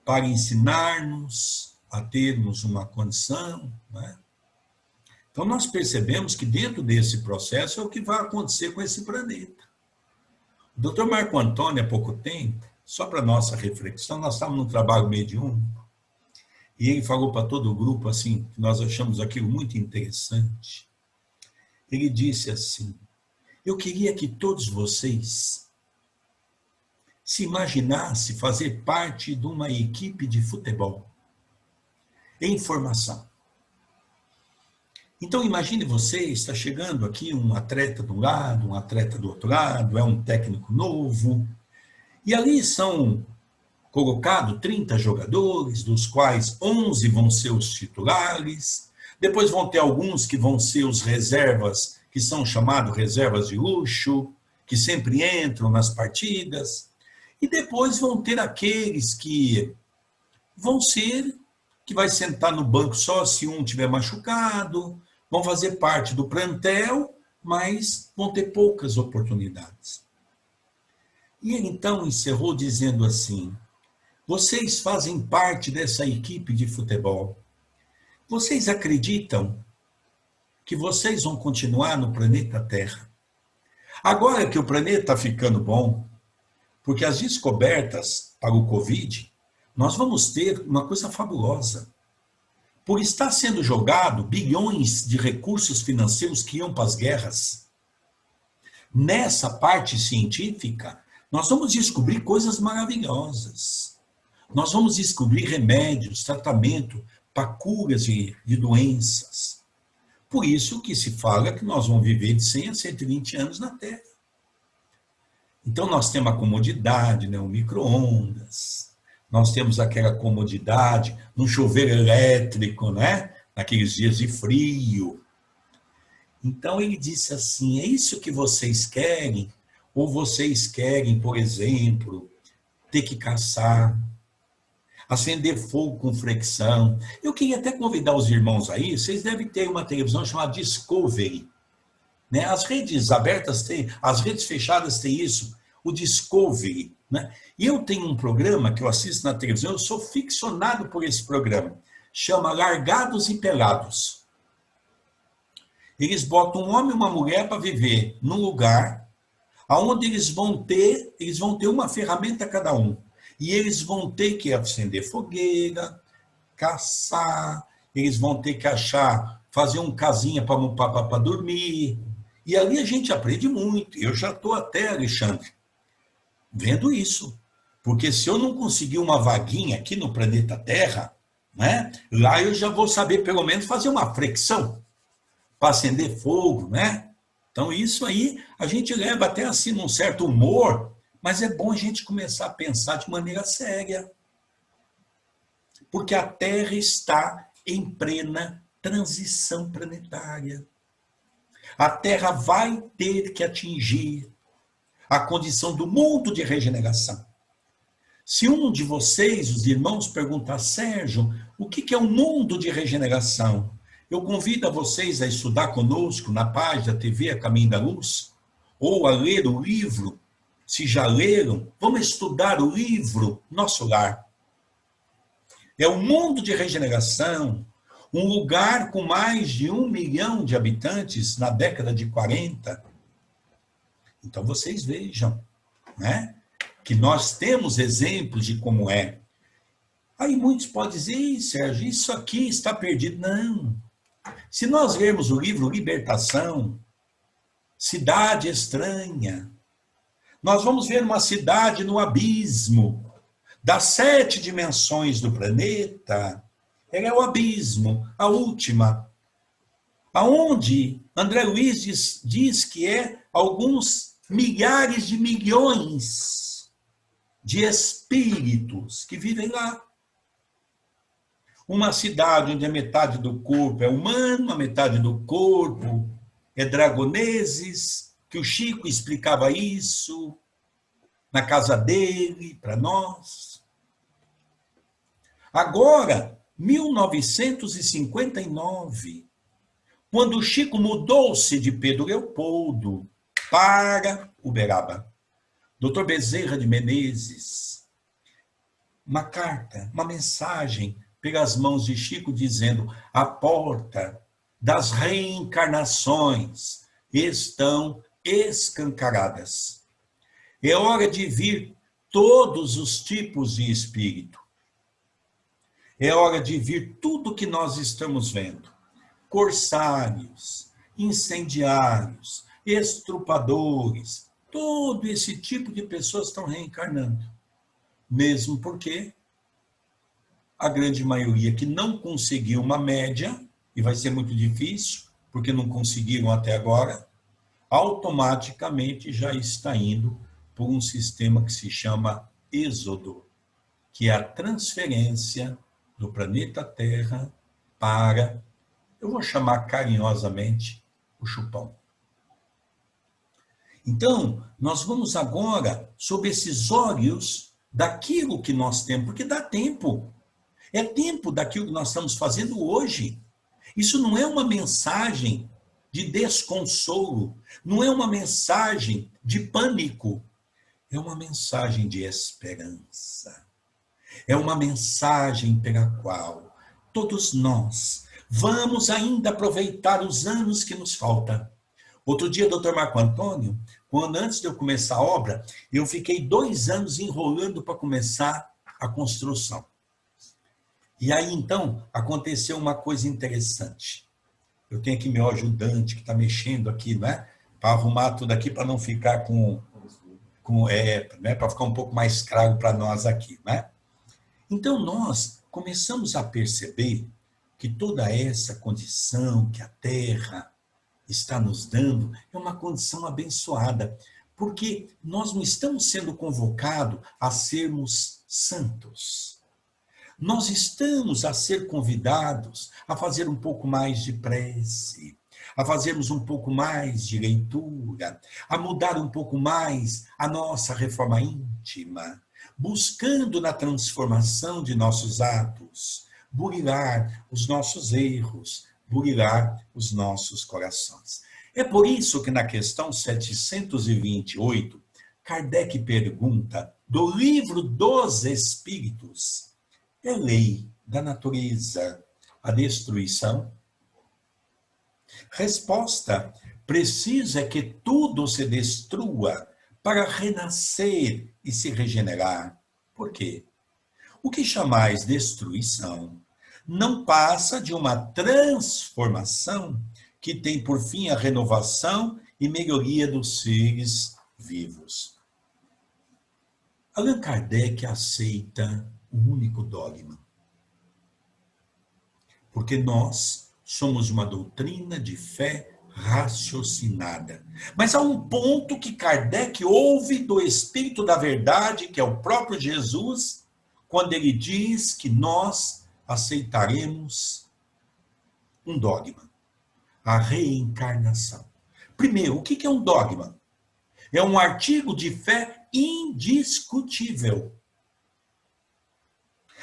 Speaker 2: para ensinar-nos a termos uma condição, né? Então nós percebemos que dentro desse processo é o que vai acontecer com esse planeta. O Dr. Marco Antônio, há pouco tempo, só para nossa reflexão, nós estávamos num trabalho mediúnico, e ele falou para todo o grupo assim, que nós achamos aquilo muito interessante. Ele disse assim: eu queria que todos vocês se imaginassem fazer parte de uma equipe de futebol em formação. Então imagine você, está chegando aqui um atleta de um lado, um atleta do outro lado, é um técnico novo, e ali são colocados 30 jogadores, dos quais 11 vão ser os titulares, depois vão ter alguns que vão ser os reservas, que são chamados reservas de luxo, que sempre entram nas partidas, e depois vão ter aqueles que vão ser, que vai sentar no banco só se um tiver machucado, vão fazer parte do plantel, mas vão ter poucas oportunidades. E ele então encerrou dizendo assim: vocês fazem parte dessa equipe de futebol. Vocês acreditam que vocês vão continuar no planeta Terra? Agora que o planeta está ficando bom, porque as descobertas para o Covid, nós vamos ter uma coisa fabulosa. Por estar sendo jogado bilhões de recursos financeiros que iam para as guerras, nessa parte científica, nós vamos descobrir coisas maravilhosas. Nós vamos descobrir remédios, tratamento para curas de doenças. Por isso que se fala que nós vamos viver de 100 a 120 anos na Terra. Então nós temos a comodidade, né, o micro-ondas, nós temos aquela comodidade, um chuveiro elétrico, né, naqueles dias de frio. Então ele disse assim: é isso que vocês querem? Ou vocês querem, por exemplo, ter que caçar, acender fogo com fricção? Eu queria até convidar os irmãos aí, vocês devem ter uma televisão chamada Discovery, né? As redes abertas têm, as redes fechadas têm isso, o Discovery, né? E eu tenho um programa que eu assisto na televisão, eu sou ficcionado por esse programa, chama Largados e Pelados. Eles botam um homem e uma mulher para viver num lugar onde eles vão ter uma ferramenta cada um. E eles vão ter que acender fogueira, caçar, eles vão ter que fazer um casinha para dormir. E ali a gente aprende muito. Eu já estou até, Alexandre, vendo isso. Porque se eu não conseguir uma vaguinha aqui no planeta Terra, né, lá eu já vou saber pelo menos fazer uma fricção para acender fogo, né? Então isso aí a gente leva até assim num certo humor, mas é bom a gente começar a pensar de maneira séria. Porque a Terra está em plena transição planetária. A Terra vai ter que atingir a condição do mundo de regeneração. Se um de vocês, os irmãos, perguntar, Sérgio, o que é um mundo de regeneração? Eu convido a vocês a estudar conosco na página da TV A Caminho da Luz, ou a ler o livro, se já leram, vamos estudar o livro Nosso Lar. É um mundo de regeneração, um lugar com mais de 1 milhão de habitantes na década de 40. Então vocês vejam, né? Que nós temos exemplos de como é. Aí muitos podem dizer, Sérgio, isso aqui está perdido. Não. Se nós lermos o livro Libertação, Cidade Estranha, nós vamos ver uma cidade no abismo, das 7 dimensões do planeta, ela é o abismo, a última, aonde André Luiz diz que é alguns milhares de milhões de espíritos que vivem lá. Uma cidade onde a metade do corpo é humano, a metade do corpo é dragoneses, que o Chico explicava isso na casa dele, para nós. Agora, 1959, quando o Chico mudou-se de Pedro Leopoldo para Uberaba, Dr. Bezerra de Menezes, uma carta, uma mensagem pelas mãos de Chico dizendo: a porta das reencarnações estão escancaradas. É hora de vir todos os tipos de espírito. É hora de vir tudo que nós estamos vendo. Corsários, incendiários, estrupadores, todo esse tipo de pessoas estão reencarnando. Mesmo porque a grande maioria que não conseguiu uma média, e vai ser muito difícil, porque não conseguiram até agora, automaticamente já está indo por um sistema que se chama êxodo, que é a transferência do planeta Terra para, eu vou chamar carinhosamente, o chupão. Então, nós vamos agora sobre esses olhos daquilo que nós temos, porque dá tempo. É tempo daquilo que nós estamos fazendo hoje. Isso não é uma mensagem de desconsolo, não é uma mensagem de pânico, é uma mensagem de esperança. É uma mensagem pela qual todos nós vamos ainda aproveitar os anos que nos faltam. Outro dia, doutor Marco Antônio, quando antes de eu começar a obra, eu fiquei 2 anos enrolando para começar a construção. E aí, então, aconteceu uma coisa interessante. Eu tenho aqui meu ajudante que está mexendo aqui, né? Para arrumar tudo aqui, para não ficar né? Para ficar um pouco mais claro para nós aqui, né? Então, nós começamos a perceber que toda essa condição que a Terra está nos dando é uma condição abençoada, porque nós não estamos sendo convocados a sermos santos. Nós estamos a ser convidados a fazer um pouco mais de prece, a fazermos um pouco mais de leitura, a mudar um pouco mais a nossa reforma íntima, buscando na transformação de nossos atos, burilar os nossos erros, burilar os nossos corações. É por isso que na questão 728, Kardec pergunta, do Livro dos Espíritos, é lei da natureza a destruição? Resposta, precisa que tudo se destrua para renascer e se regenerar. Por quê? O que chamais destruição não passa de uma transformação que tem por fim a renovação e melhoria dos seres vivos. Allan Kardec aceita um único dogma, porque nós somos uma doutrina de fé raciocinada. Mas há um ponto que Kardec ouve do Espírito da Verdade, que é o próprio Jesus, quando ele diz que nós aceitaremos um dogma, a reencarnação. Primeiro, o que é um dogma? É um artigo de fé indiscutível.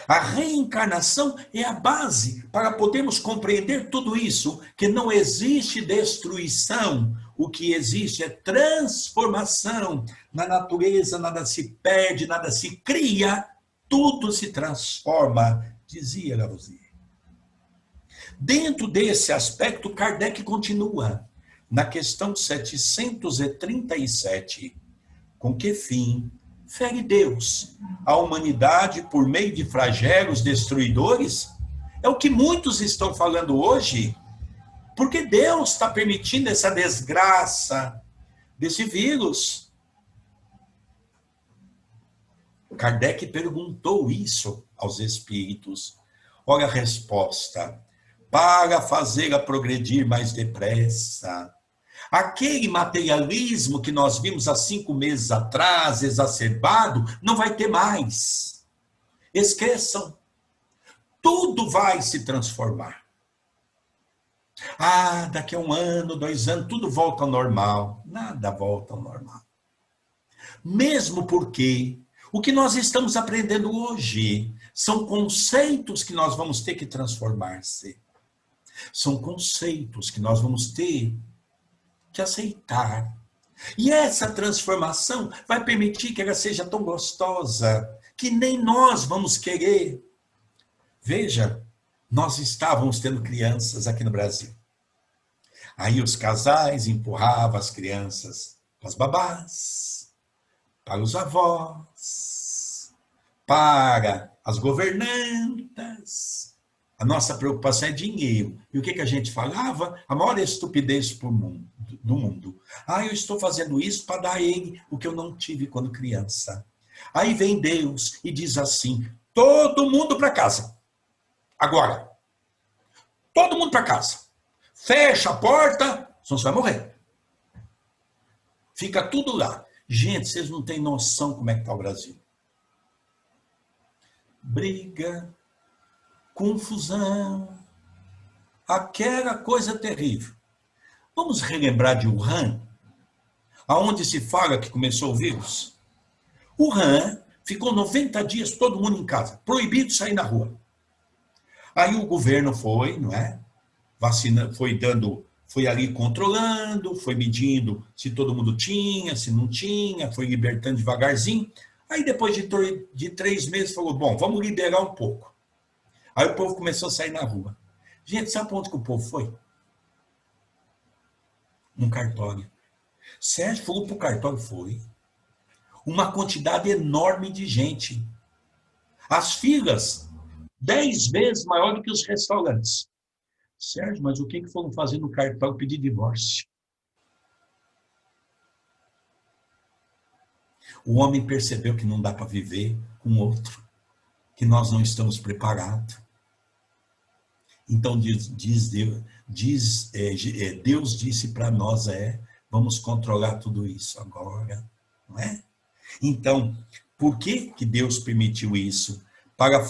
Speaker 2: A reencarnação é a base para podermos compreender tudo isso, que não existe destruição, o que existe é transformação. Na natureza nada se perde, nada se cria, tudo se transforma, dizia Lavoisier. Dentro desse aspecto, Kardec continua na questão 737, com que fim fere Deus a humanidade por meio de flagelos destruidores? É o que muitos estão falando hoje, porque Deus está permitindo essa desgraça desse vírus. Kardec perguntou isso aos espíritos. Olha a resposta: para fazê-la progredir mais depressa. Aquele materialismo que nós vimos há 5 meses atrás, exacerbado, não vai ter mais. Esqueçam. Tudo vai se transformar. Ah, daqui a 1 ano, 2 anos, tudo volta ao normal. Nada volta ao normal. Mesmo porque o que nós estamos aprendendo hoje são conceitos que nós vamos ter que transformar-se. São conceitos que nós vamos ter que aceitar. E essa transformação vai permitir que ela seja tão gostosa que nem nós vamos querer. Veja, nós estávamos tendo crianças aqui no Brasil. Aí os casais empurravam as crianças para as babás, para os avós, para as governantas. A nossa preocupação é dinheiro. E o que a gente falava? A maior estupidez do mundo. Ah, eu estou fazendo isso para dar a ele o que eu não tive quando criança. Aí vem Deus e diz assim: todo mundo para casa. Agora. Todo mundo para casa. Fecha a porta, senão você vai morrer. Fica tudo lá. Gente, vocês não têm noção como é que está o Brasil. Briga, confusão, aquela coisa terrível. Vamos relembrar de Wuhan, aonde se fala que começou o vírus? Wuhan ficou 90 dias todo mundo em casa, proibido de sair na rua. Aí o governo foi, não é? Vacina, foi ali controlando, foi medindo se todo mundo tinha, se não tinha, foi libertando devagarzinho. Aí depois de 3 meses falou, bom, vamos liberar um pouco. Aí o povo começou a sair na rua. Gente, sabe para onde que o povo foi? Um cartório. Sérgio falou para o cartório, foi. Uma quantidade enorme de gente. As filas, 10 vezes maior do que os restaurantes. Sérgio, mas o que foram fazer no cartório? Pedir divórcio. O homem percebeu que não dá para viver com outro, que nós não estamos preparados. Então Deus disse para nós, vamos controlar tudo isso agora, não é? Então, por que Deus permitiu isso? Para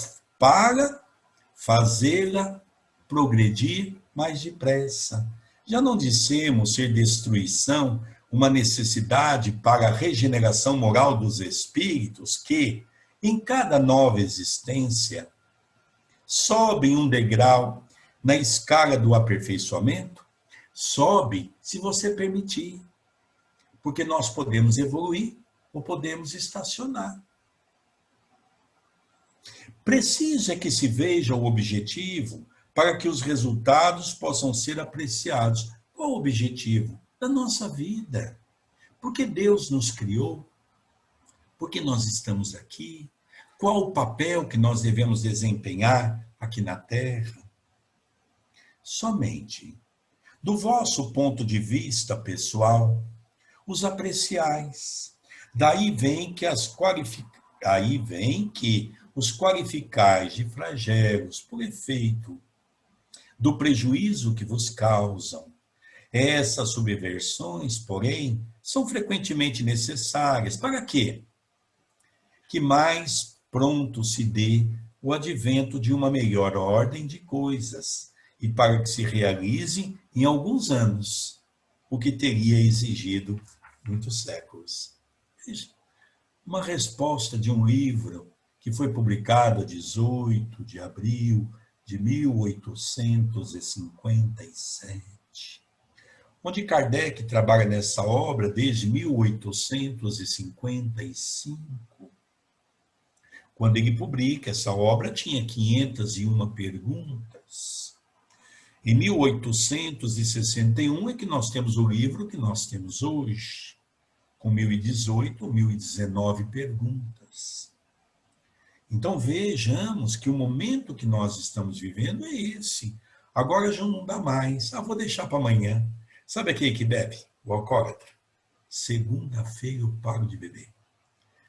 Speaker 2: fazê-la progredir mais depressa. Já não dissemos ser destruição uma necessidade para a regeneração moral dos espíritos que, em cada nova existência, sobem um degrau na escala do aperfeiçoamento? Sobe se você permitir. Porque nós podemos evoluir ou podemos estacionar. Preciso é que se veja o objetivo para que os resultados possam ser apreciados. Qual o objetivo? Da nossa vida. Porque Deus nos criou? Porque nós estamos aqui? Qual o papel que nós devemos desempenhar aqui na Terra? Somente, do vosso ponto de vista pessoal, os apreciais. Daí vem que os qualificais de flagelos por efeito do prejuízo que vos causam. Essas subversões, porém, são frequentemente necessárias. Para quê? Que mais pronto se dê o advento de uma melhor ordem de coisas e para que se realize em alguns anos o que teria exigido muitos séculos. Veja, uma resposta de um livro que foi publicado a 18 de abril de 1857, onde Kardec trabalha nessa obra desde 1855. Quando ele publica essa obra, tinha 501 perguntas. Em 1861 é que nós temos o livro que nós temos hoje, com 1018 ou 1019 perguntas. Então vejamos que o momento que nós estamos vivendo é esse. Agora já não dá mais. Vou deixar para amanhã. Sabe aquele que bebe? O alcoólatra. Segunda-feira eu paro de beber.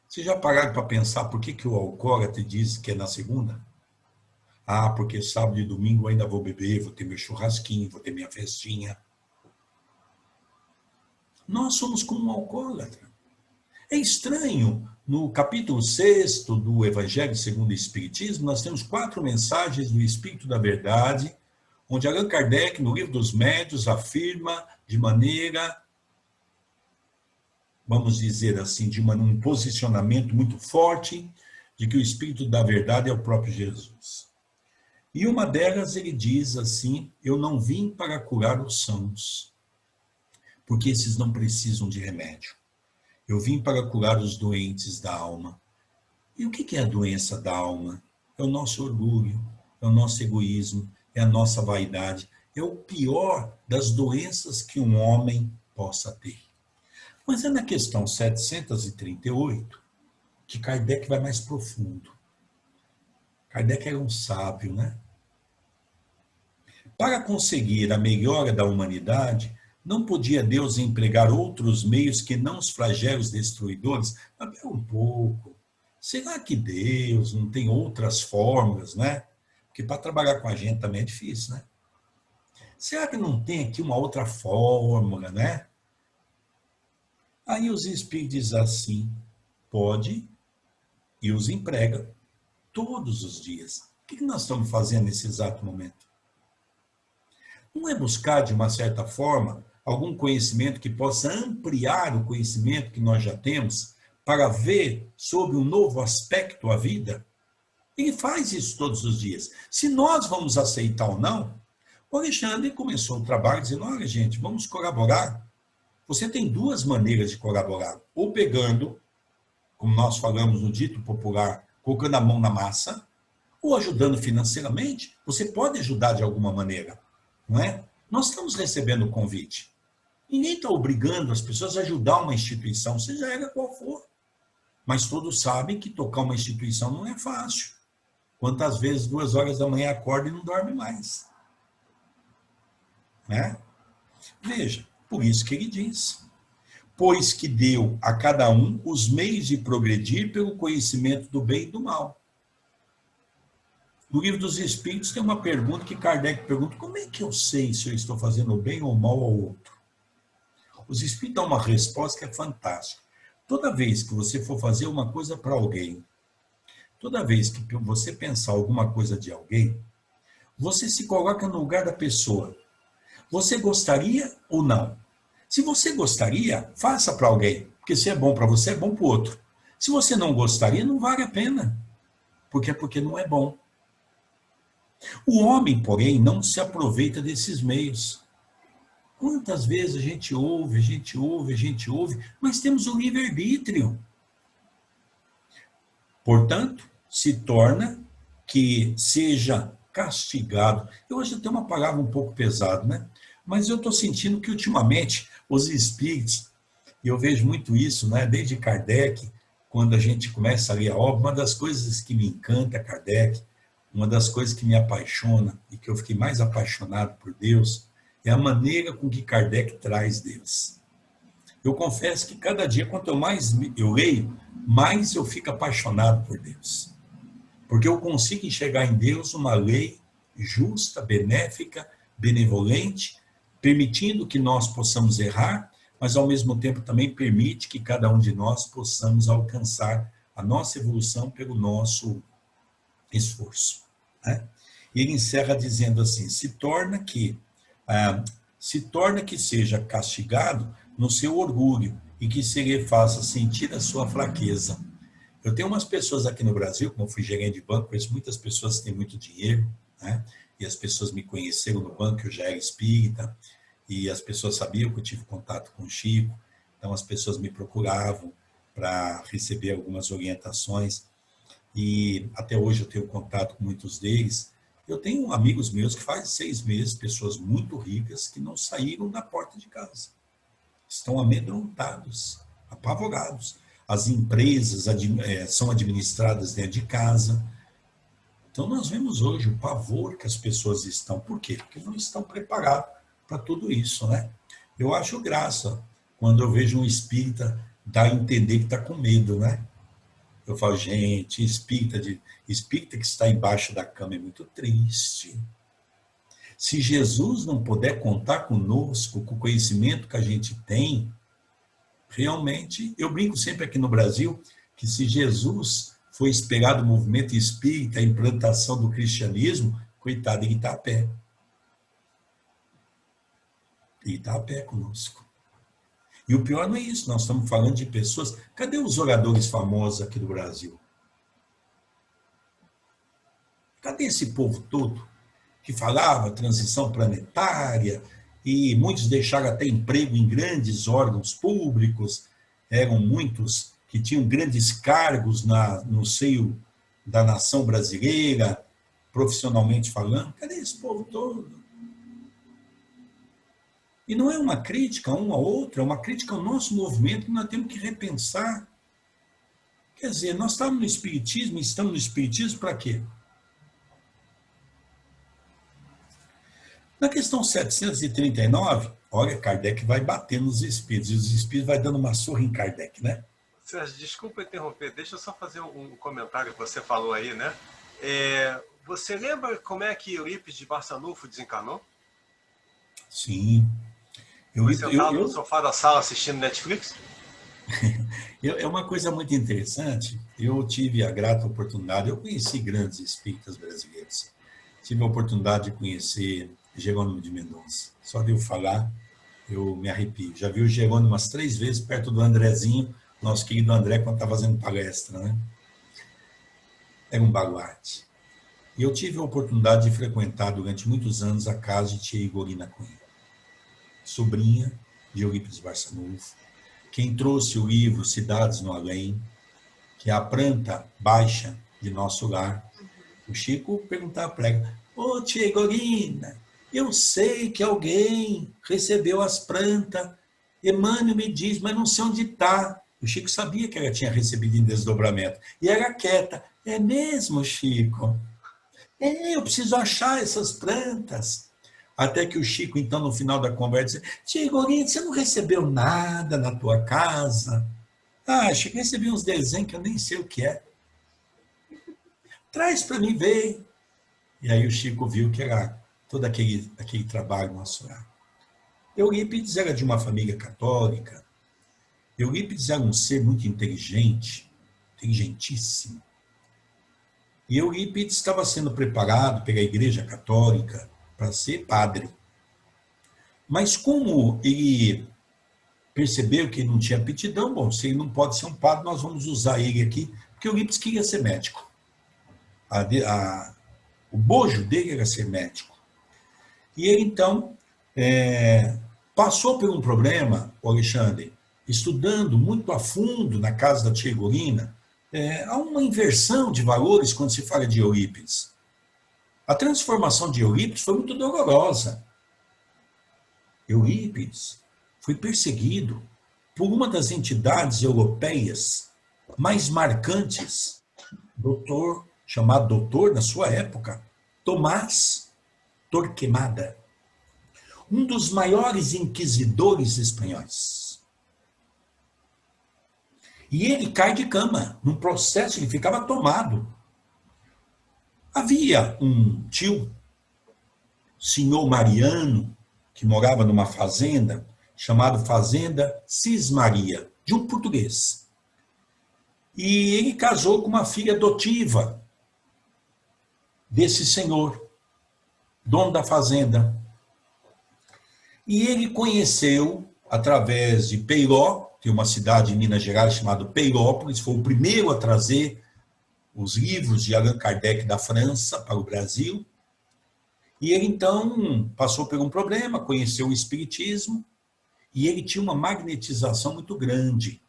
Speaker 2: Vocês já pararam para pensar por que o alcoólatra diz que é na segunda? Porque sábado e domingo eu ainda vou beber, vou ter meu churrasquinho, vou ter minha festinha. Nós somos como um alcoólatra. É estranho, no capítulo 6 do Evangelho segundo o Espiritismo, nós temos 4 mensagens do Espírito da Verdade, onde Allan Kardec, no Livro dos Médiuns, afirma de maneira, vamos dizer assim, de um posicionamento muito forte, de que o Espírito da Verdade é o próprio Jesus. E uma delas ele diz assim: eu não vim para curar os sãos, porque esses não precisam de remédio. Eu vim para curar os doentes da alma. E o que é a doença da alma? É o nosso orgulho, é o nosso egoísmo, é a nossa vaidade. É o pior das doenças que um homem possa ter. Mas é na questão 738 que Kardec vai mais profundo. Kardec era um sábio, né? Para conseguir a melhora da humanidade, não podia Deus empregar outros meios que não os flagelos destruidores? Mas pera um pouco. Será que Deus não tem outras fórmulas, né? Porque para trabalhar com a gente também é difícil, né? Será que não tem aqui uma outra fórmula, né? Aí os espíritos dizem assim: pode, e os emprega todos os dias. O que nós estamos fazendo nesse exato momento? Não é buscar, de uma certa forma, algum conhecimento que possa ampliar o conhecimento que nós já temos para ver sob um novo aspecto a vida? Ele faz isso todos os dias. Se nós vamos aceitar ou não, o Alexandre começou o trabalho dizendo: olha, gente, vamos colaborar. Você tem 2 maneiras de colaborar. Ou pegando, como nós falamos no dito popular, colocando a mão na massa, ou ajudando financeiramente. Você pode ajudar de alguma maneira, não é? Nós estamos recebendo o convite. Ninguém está obrigando as pessoas a ajudar uma instituição, seja ela qual for. Mas todos sabem que tocar uma instituição não é fácil. Quantas vezes 2 horas da manhã acorda e não dorme mais? Né? Veja, por isso que ele diz: pois que deu a cada um os meios de progredir pelo conhecimento do bem e do mal. No Livro dos Espíritos tem uma pergunta que Kardec pergunta: como é que eu sei se eu estou fazendo bem ou mal ao outro? Os Espíritos dão uma resposta que é fantástica. Toda vez que você for fazer uma coisa para alguém, toda vez que você pensar alguma coisa de alguém, você se coloca no lugar da pessoa. Você gostaria ou não? Se você gostaria, faça para alguém, porque se é bom para você, é bom para o outro. Se você não gostaria, não vale a pena, porque não é bom. O homem, porém, não se aproveita desses meios. Quantas vezes a gente ouve, mas temos o livre-arbítrio. Portanto, se torna que seja castigado. Eu hoje tenho uma palavra um pouco pesada, né? Mas eu estou sentindo que ultimamente os espíritos, e eu vejo muito isso, né? Desde Kardec, quando a gente começa a ler a obra, uma das coisas que me encanta Kardec, uma das coisas que me apaixona e que eu fiquei mais apaixonado por Deus, é a maneira com que Kardec traz Deus. Eu confesso que cada dia, quanto mais eu leio, mais eu fico apaixonado por Deus. Porque eu consigo enxergar em Deus uma lei justa, benéfica, benevolente, permitindo que nós possamos errar, mas ao mesmo tempo também permite que cada um de nós possamos alcançar a nossa evolução pelo nosso esforço. Né? E ele encerra dizendo assim, se torna que seja castigado no seu orgulho e que se lhe faça sentir a sua fraqueza. Eu tenho umas pessoas aqui no Brasil, como eu fui gerente de banco, conheço muitas pessoas que têm muito dinheiro, né? E as pessoas me conheceram no banco, eu já era espírita, e as pessoas sabiam que eu tive contato com o Chico, então as pessoas me procuravam para receber algumas orientações, e até hoje eu tenho contato com muitos deles. Eu tenho amigos meus que faz 6 meses, pessoas muito ricas, que não saíram da porta de casa. Estão amedrontados, apavorados. As empresas são administradas dentro de casa. Então, nós vemos hoje o pavor que as pessoas estão. Por quê? Porque não estão preparados para tudo isso, né? Eu acho graça quando eu vejo um espírita dar a entender que está com medo, né? Eu falo, gente, espírita que está embaixo da cama é muito triste. Se Jesus não puder contar conosco, com o conhecimento que a gente tem, realmente, eu brinco sempre aqui no Brasil, que se Jesus foi esperado o movimento espírita, a implantação do cristianismo, coitado, ele está a pé. Ele está a pé conosco. E o pior não é isso, nós estamos falando de pessoas... Cadê os oradores famosos aqui do Brasil? Cadê esse povo todo que falava transição planetária e muitos deixaram até emprego em grandes órgãos públicos, eram muitos que tinham grandes cargos no seio da nação brasileira, profissionalmente falando? Cadê esse povo todo? E não é uma crítica a um ao outro, é uma crítica ao nosso movimento que nós temos que repensar. Quer dizer, nós estamos no Espiritismo para quê? Na questão 739, olha, Kardec vai bater nos espíritos, e os espíritos vai dando uma surra em Kardec, né?
Speaker 1: Sérgio, desculpa interromper, deixa eu só fazer um comentário que você falou aí, né? Você lembra como é que Eurípides de Barçanufo desencarnou?
Speaker 2: Sim.
Speaker 1: Foi sentado no sofá da sala assistindo Netflix?
Speaker 2: É uma coisa muito interessante. Eu tive a grata oportunidade, eu conheci grandes espíritas brasileiros. Tive a oportunidade de conhecer Jerônimo de Mendonça. Só de eu falar, eu me arrepio. Já vi o Jerônimo umas 3 vezes perto do Andrezinho, nosso querido André, quando estava fazendo palestra, né? Era um baluarte. E eu tive a oportunidade de frequentar durante muitos anos a casa de tia Igorina Cunha, sobrinha de Eurípides Barçanufo, quem trouxe o livro Cidades no Além, que é a planta baixa de nosso lar. O Chico perguntava para ela, ô tia Igorina, eu sei que alguém recebeu as plantas, Emmanuel me diz, mas não sei onde está. O Chico sabia que ela tinha recebido em desdobramento. E era quieta. É mesmo, Chico? Eu preciso achar essas plantas. Até que o Chico, então, no final da conversa, disse, tia Igorina, você não recebeu nada na tua casa? Ah, Chico, recebi uns desenhos que eu nem sei o que é. Traz para mim ver. E aí o Chico viu que era todo aquele trabalho nosso lá. Eurípides era de uma família católica. Eurípides era um ser muito inteligente, inteligentíssimo. E Eurípides estava sendo preparado pela Igreja Católica para ser padre. Mas como ele percebeu que ele não tinha aptidão, bom, se ele não pode ser um padre, nós vamos usar ele aqui, porque Eurípides queria ser médico. O bojo dele era ser médico. E ele, então, passou por um problema, Alexandre, estudando muito a fundo na casa da tia Igorina, há uma inversão de valores quando se fala de Eurípides. A transformação de Eurípides foi muito dolorosa. Eurípides foi perseguido por uma das entidades europeias mais marcantes, chamado doutor, na sua época, Tomás Torquemada, um dos maiores inquisidores espanhóis. E ele cai de cama, num processo, ele ficava tomado. Havia um tio, senhor Mariano, que morava numa fazenda, chamada Fazenda Cismaria, de um português. E ele casou com uma filha adotiva desse senhor, dono da fazenda. E ele conheceu, através de Peiró, tem uma cidade em Minas Gerais chamada Peirópolis, foi o primeiro a trazer os livros de Allan Kardec da França para o Brasil. E ele, então, passou por um problema, conheceu o espiritismo, e ele tinha uma magnetização muito grande.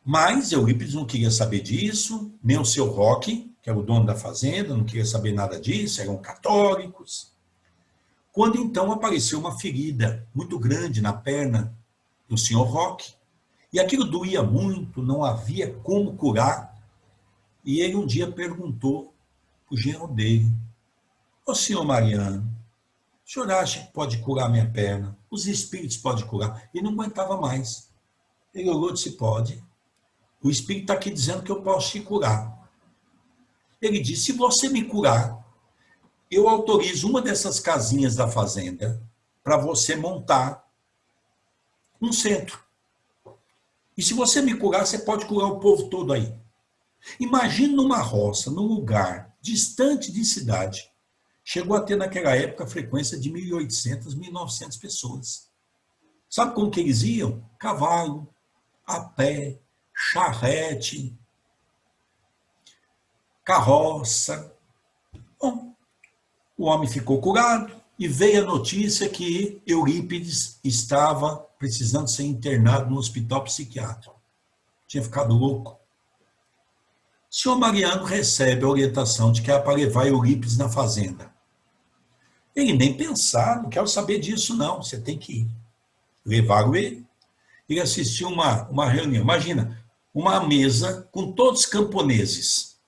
Speaker 2: Mas Eurípides não queria saber disso, nem o seu Roque, que era o dono da fazenda, não queria saber nada disso, eram católicos. Quando então apareceu uma ferida muito grande na perna do senhor Roque, e aquilo doía muito, não havia como curar, e ele um dia perguntou para o genro dele: ô senhor Mariano, o senhor acha que pode curar minha perna? Os espíritos podem curar? Ele não aguentava mais. Ele olhou e disse: pode. O espírito está aqui dizendo que eu posso te curar. Ele disse: se você me curar, eu autorizo uma dessas casinhas da fazenda para você montar um centro. E se você me curar, você pode curar o povo todo aí. Imagine numa roça, num lugar distante de cidade, chegou a ter naquela época a frequência de 1.800, 1.900 pessoas. Sabe como que eles iam? Cavalo, a pé, charrete, carroça. Bom, o homem ficou curado e veio a notícia que Eurípides estava precisando ser internado no hospital psiquiátrico. Tinha ficado louco. O senhor Mariano recebe a orientação de que é para levar Eurípides na fazenda. Ele nem pensar, não quero saber disso não, você tem que ir. Levaram ele. Ele assistiu uma reunião. Imagina, uma mesa com todos camponeses.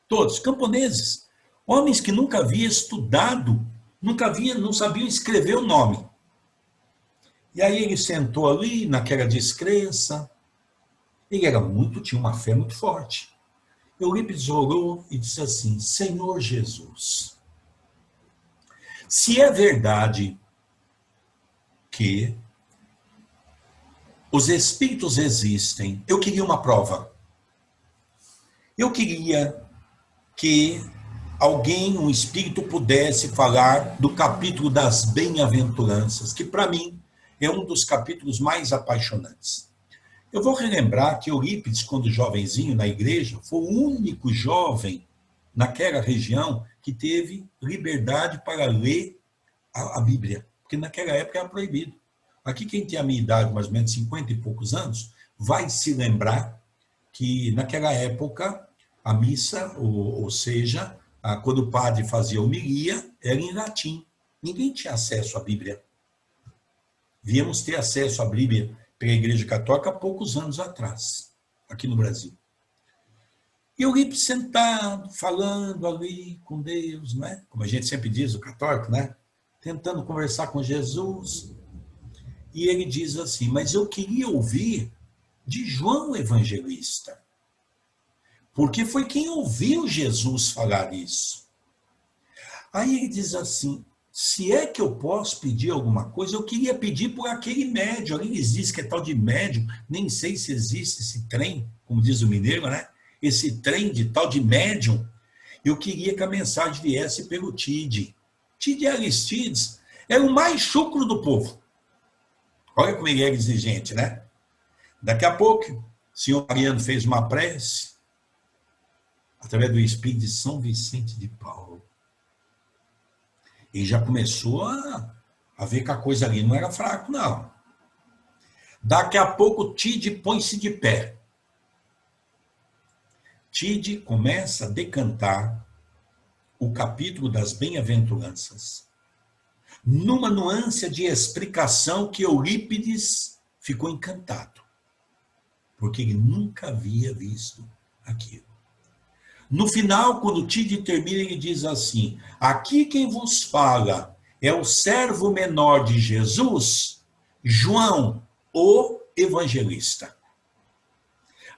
Speaker 2: Todos camponeses. Homens que nunca haviam estudado, não sabiam escrever o nome. E aí ele sentou ali, naquela descrença. Ele tinha uma fé muito forte. Eurípides orou e disse assim: Senhor Jesus, se é verdade que os espíritos existem, eu queria uma prova. Eu queria que alguém, um espírito, pudesse falar do capítulo das bem-aventuranças, que para mim é um dos capítulos mais apaixonantes. Eu vou relembrar que Eurípides, quando jovenzinho na igreja, foi o único jovem naquela região que teve liberdade para ler a Bíblia, porque naquela época era proibido. Aqui quem tem a minha idade, mais ou menos 50 e poucos anos, vai se lembrar que naquela época a missa, ou seja, quando o padre fazia homilia, era em latim. Ninguém tinha acesso à Bíblia. Viemos ter acesso à Bíblia pela Igreja Católica há poucos anos atrás, aqui no Brasil. E Eurípides sentado, falando ali com Deus, né? Como a gente sempre diz, o católico, né? Tentando conversar com Jesus. E ele diz assim: mas eu queria ouvir de João Evangelista, porque foi quem ouviu Jesus falar isso. Aí ele diz assim: se é que eu posso pedir alguma coisa, eu queria pedir por aquele médium. Eles dizem que é tal de médium, nem sei se existe esse trem, como diz o mineiro, né? Esse trem de tal de médium. Eu queria que a mensagem viesse pelo Tide. Tide Aristides era o mais chucro do povo. Olha como ele era exigente, né? Daqui a pouco, o senhor Mariano fez uma prece, através do Espírito de São Vicente de Paulo. E já começou a ver que a coisa ali não era fraco, não. Daqui a pouco, Tide põe-se de pé. Tide começa a decantar o capítulo das bem-aventuranças, numa nuance de explicação que Eurípides ficou encantado, porque ele nunca havia visto aquilo. No final, quando Tide termina, ele diz assim: aqui quem vos fala é o servo menor de Jesus, João, o evangelista.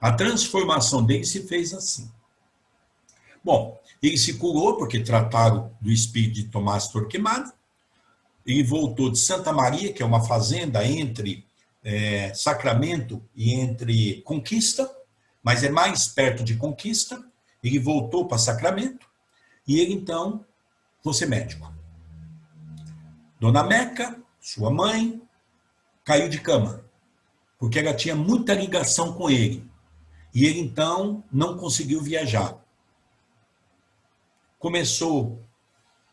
Speaker 2: A transformação dele se fez assim. Bom, ele se curou porque trataram do espírito de Tomás Torquemada. Ele voltou de Santa Maria, que é uma fazenda entre Sacramento e entre Conquista, mas é mais perto de Conquista. Ele voltou para Sacramento e ele, então, vou ser médico. Dona Meca, sua mãe, caiu de cama, porque ela tinha muita ligação com ele. E ele, então, não conseguiu viajar.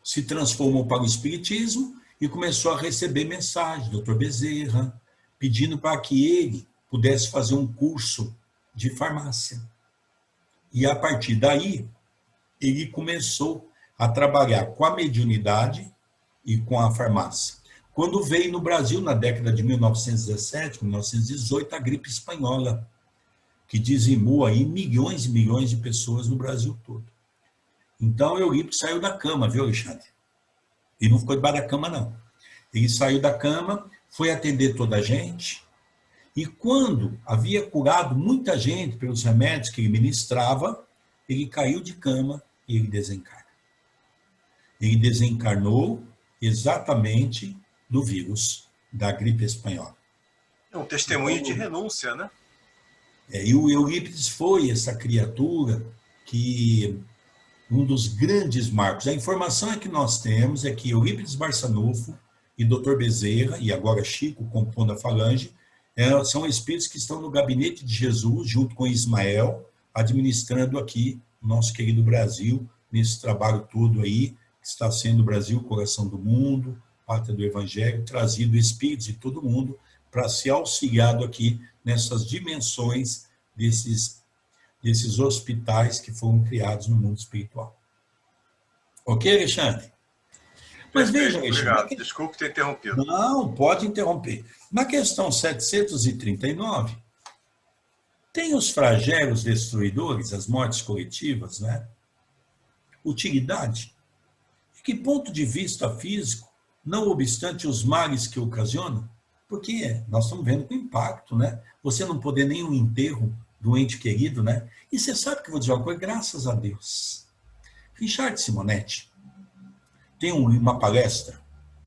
Speaker 2: Se transformou para o espiritismo e começou a receber mensagens do Dr. Bezerra, pedindo para que ele pudesse fazer um curso de farmácia. E, a partir daí, ele começou a trabalhar com a mediunidade e com a farmácia. Quando veio no Brasil, na década de 1917, 1918, a gripe espanhola, que dizimou aí milhões e milhões de pessoas no Brasil todo. Então, o Eurípides saiu da cama, viu, Alexandre? Ele não ficou debaixo da cama, não. Ele saiu da cama, foi atender toda a gente, e quando havia curado muita gente pelos remédios que ele ministrava, ele caiu de cama e ele desencarna. Ele desencarnou exatamente do vírus da gripe espanhola.
Speaker 1: É um testemunho de renúncia, né?
Speaker 2: E o Eurípides foi essa criatura que... Um dos grandes marcos. A informação que nós temos é que Eurípides Barçanufo e Dr. Bezerra, e agora Chico, compondo a falange, são espíritos que estão no gabinete de Jesus, junto com Ismael, administrando aqui o nosso querido Brasil, nesse trabalho todo aí, que está sendo o Brasil, coração do mundo, pátria do Evangelho, trazido espíritos de todo mundo para ser auxiliado aqui nessas dimensões desses hospitais que foram criados no mundo espiritual. Ok, Alexandre? Mas veja, Alexandre...
Speaker 1: Obrigado, desculpe ter interrompido.
Speaker 2: Não, pode interromper. Na questão 739, tem os flagelos destruidores, as mortes coletivas, né? Utilidade. De que ponto de vista físico, não obstante os males que ocasionam? Porque nós estamos vendo com impacto, né? Você não poder nem um enterro do ente querido, né? E você sabe que eu vou dizer uma coisa, graças a Deus. Richard Simonetti tem uma palestra,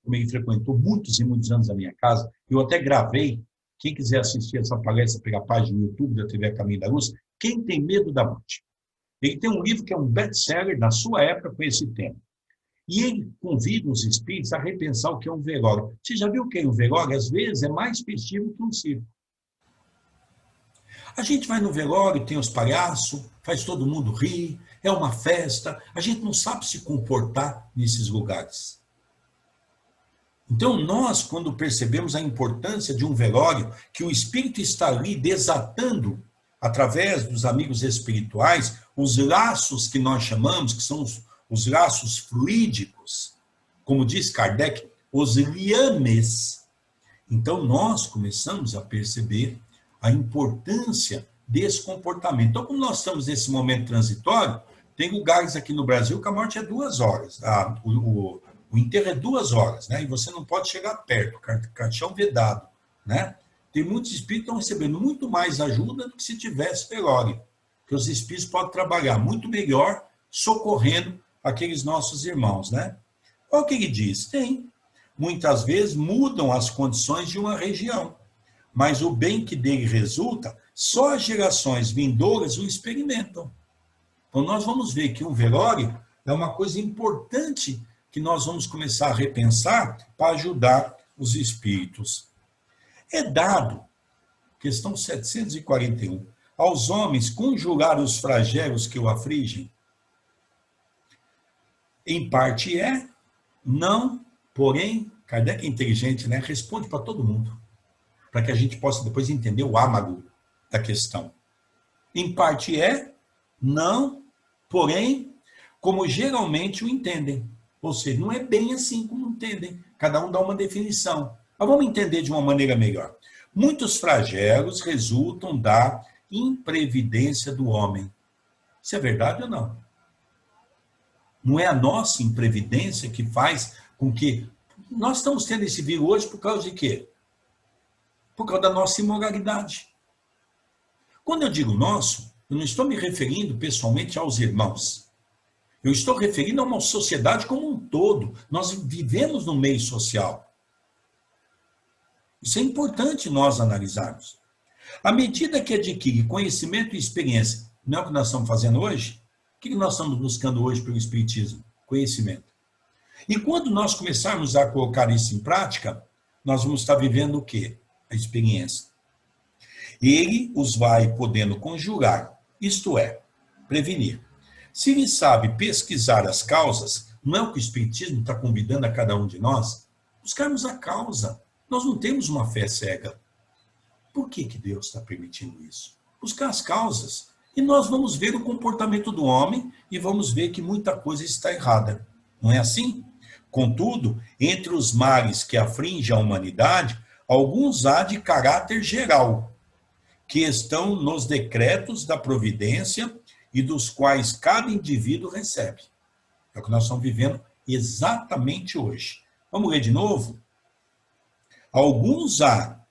Speaker 2: como ele frequentou muitos e muitos anos na minha casa, eu até gravei, quem quiser assistir essa palestra pela página no YouTube da TV Caminho da Luz, Quem Tem Medo da Morte. Ele tem um livro que é um best-seller na sua época com esse tema. E ele convida os espíritos a repensar o que é um velório. Você já viu o que é um velório? Às vezes é mais festivo que um circo. A gente vai no velório, tem os palhaços, faz todo mundo rir, é uma festa, a gente não sabe se comportar nesses lugares. Então, nós, quando percebemos a importância de um velório, que o espírito está ali desatando, através dos amigos espirituais, os laços que nós chamamos, que são os laços fluídicos, como diz Kardec, os liames. Então, nós começamos a perceber a importância desse comportamento. Então, como nós estamos nesse momento transitório, tem lugares aqui no Brasil que a morte é 2 horas. O enterro é 2 horas, né? E você não pode chegar perto, caixão vedado, né? Tem muitos espíritos que estão recebendo muito mais ajuda do que se tivesse velório. Porque os espíritos podem trabalhar muito melhor socorrendo aqueles nossos irmãos, né? Olha o que ele diz. Tem. Muitas vezes mudam as condições de uma região, mas o bem que dele resulta, só as gerações vindouras o experimentam. Então, nós vamos ver que o velório é uma coisa importante que nós vamos começar a repensar para ajudar os espíritos. É dado, questão 741, aos homens conjurar os flagelos que o afligem? Em parte é, não, porém, Kardec é inteligente, né? Responde para todo mundo, para que a gente possa depois entender o âmago da questão. Em parte é, não, porém, como geralmente o entendem. Ou seja, não é bem assim como entendem. Cada um dá uma definição. Mas vamos entender de uma maneira melhor. Muitos flagelos resultam da imprevidência do homem. Isso é verdade ou não? Não é a nossa imprevidência que faz com que... Nós estamos tendo esse vírus hoje por causa de quê? Por causa da nossa imoralidade. Quando eu digo nosso, eu não estou me referindo pessoalmente aos irmãos. Eu estou referindo a uma sociedade como um todo. Nós vivemos no meio social. Isso é importante nós analisarmos. À medida que adquire conhecimento e experiência, não é o que nós estamos fazendo hoje? O que nós estamos buscando hoje pelo Espiritismo? Conhecimento. E quando nós começarmos a colocar isso em prática, nós vamos estar vivendo o quê? A experiência. Ele os vai podendo conjurar, isto é, prevenir. Se ele sabe pesquisar as causas, não é o que o Espiritismo está convidando a cada um de nós? Buscarmos a causa. Nós não temos uma fé cega. Por que Deus está permitindo isso? Buscar as causas. E nós vamos ver o comportamento do homem e vamos ver que muita coisa está errada. Não é assim? Contudo, entre os males que afligem a humanidade, alguns há de caráter geral, que estão nos decretos da providência e dos quais cada indivíduo recebe. É o que nós estamos vivendo exatamente hoje. Vamos ler de novo? Alguns há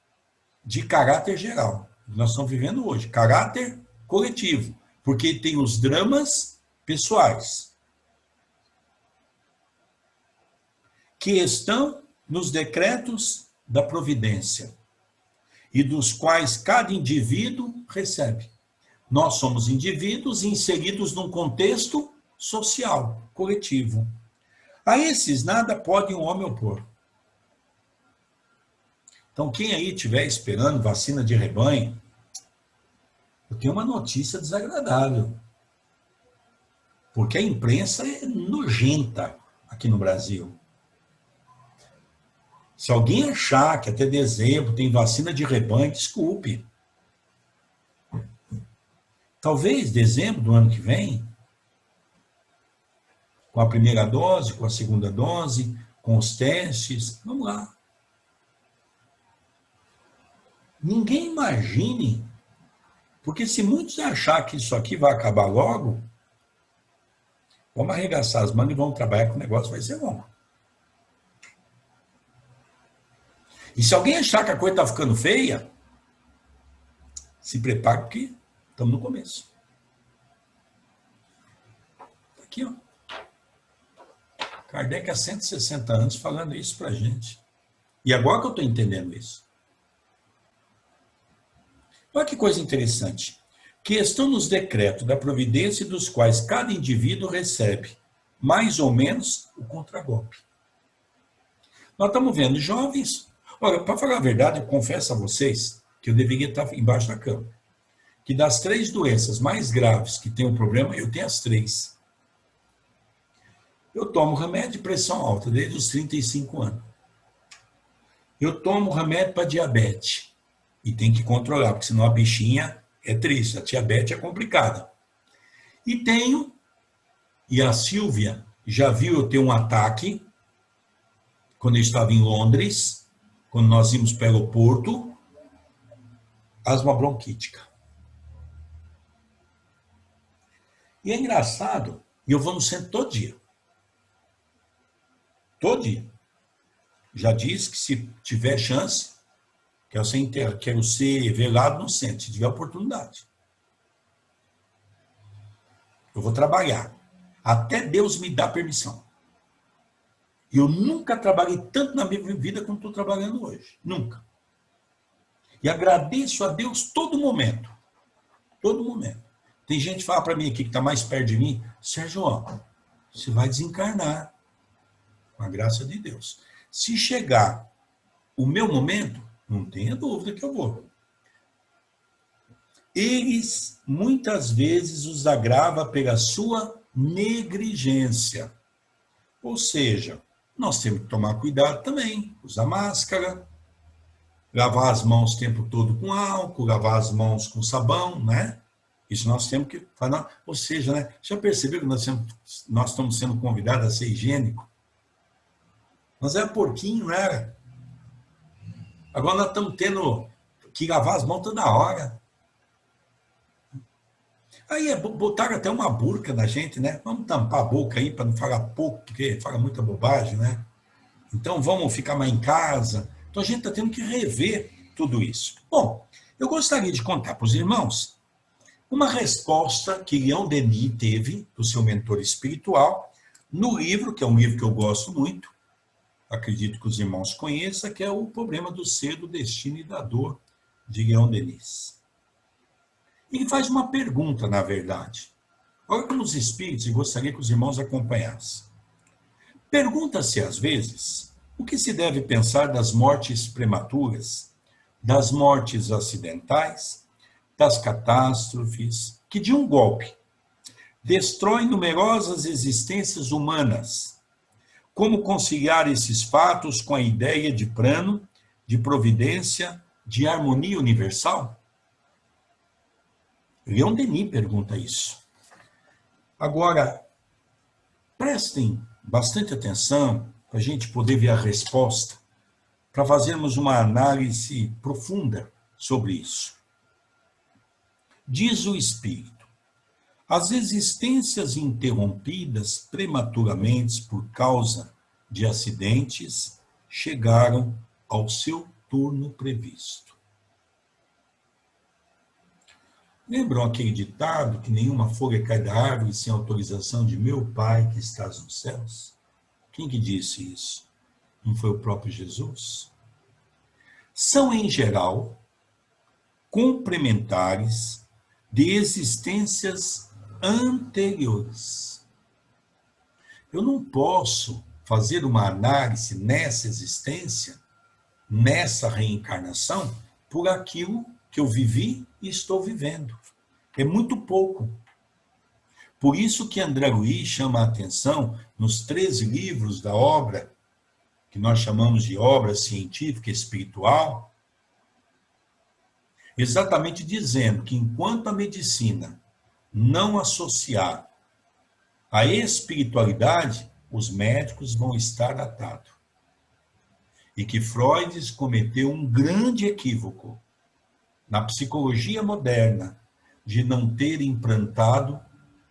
Speaker 2: de caráter geral, nós estamos vivendo hoje, caráter coletivo, porque tem os dramas pessoais, que estão nos decretos da providência e dos quais cada indivíduo recebe. Nós somos indivíduos inseridos num contexto social, coletivo. A esses nada pode um homem opor. Então, quem aí estiver esperando vacina de rebanho, eu tenho uma notícia desagradável. Porque a imprensa é nojenta aqui no Brasil. Se alguém achar que até dezembro tem vacina de rebanho, desculpe. Talvez dezembro do ano que vem, com a primeira dose, com a segunda dose, com os testes, vamos lá. Ninguém imagine, porque se muitos achar que isso aqui vai acabar logo, vamos arregaçar as mangas e vamos trabalhar que o negócio vai ser bom. E se alguém achar que a coisa está ficando feia, se prepare porque estamos no começo. Aqui, ó. Kardec há 160 anos falando isso para a gente. E agora que eu estou entendendo isso. Olha que coisa interessante. Que estão nos decretos da providência dos quais cada indivíduo recebe, mais ou menos, o contragolpe. Nós estamos vendo jovens. Olha, para falar a verdade, eu confesso a vocês que eu deveria estar embaixo da cama. Que das 3 doenças mais graves que tem um problema, eu tenho as 3. Eu tomo remédio de pressão alta desde os 35 anos. Eu tomo remédio para diabetes. E tem que controlar, porque senão a bichinha é triste, a diabetes é complicada. E a Silvia já viu eu ter um ataque, quando eu estava em Londres, quando nós íamos para o aeroporto, asma bronquítica. E é engraçado, e eu vou no centro todo dia. Todo dia. Já disse que se tiver chance, quero ser velado no centro, se tiver oportunidade. Eu vou trabalhar. Até Deus me dá permissão. E eu nunca trabalhei tanto na minha vida como estou trabalhando hoje. Nunca. E agradeço a Deus todo momento. Todo momento. Tem gente que fala para mim aqui que está mais perto de mim, Sérgio, você vai desencarnar. Com a graça de Deus. Se chegar o meu momento, não tenha dúvida que eu vou. Eles, muitas vezes, os agrava pela sua negligência. Ou seja, nós temos que tomar cuidado também, usar máscara, lavar as mãos o tempo todo com álcool, lavar as mãos com sabão, né? Isso nós temos que fazer. Ou seja, né? Já percebeu que nós estamos sendo convidados a ser higiênico? Nós era porquinho, não era? Agora nós estamos tendo que lavar as mãos toda hora. Aí botaram até uma burca na gente, né? Vamos tampar a boca aí para não falar pouco, porque fala muita bobagem, né? Então vamos ficar mais em casa. Então a gente está tendo que rever tudo isso. Bom, eu gostaria de contar para os irmãos uma resposta que Leon Denis teve do seu mentor espiritual no livro, que é um livro que eu gosto muito, acredito que os irmãos conheçam, que é o problema do ser, do destino e da dor, de Leon Denis. Ele faz uma pergunta, na verdade. Olha como os espíritos, e gostaria que os irmãos acompanhassem. Pergunta-se, às vezes, o que se deve pensar das mortes prematuras, das mortes acidentais, das catástrofes, que de um golpe destroem numerosas existências humanas. Como conciliar esses fatos com a ideia de plano, de providência, de harmonia universal? Leon Denis pergunta isso. Agora, prestem bastante atenção para a gente poder ver a resposta, para fazermos uma análise profunda sobre isso. Diz o Espírito: as existências interrompidas prematuramente por causa de acidentes chegaram ao seu turno previsto. Lembram aquele ditado que nenhuma folha cai da árvore sem autorização de meu Pai que estás nos céus? Quem que disse isso? Não foi o próprio Jesus? São, em geral, complementares de existências anteriores. Eu não posso fazer uma análise nessa existência, nessa reencarnação, por aquilo que eu vivi e estou vivendo. É muito pouco. Por isso que André Luiz chama a atenção nos 13 livros da obra, que nós chamamos de obra científica e espiritual, exatamente dizendo que enquanto a medicina não associar a espiritualidade, os médicos vão estar atados. E que Freud cometeu um grande equívoco na psicologia moderna de não ter implantado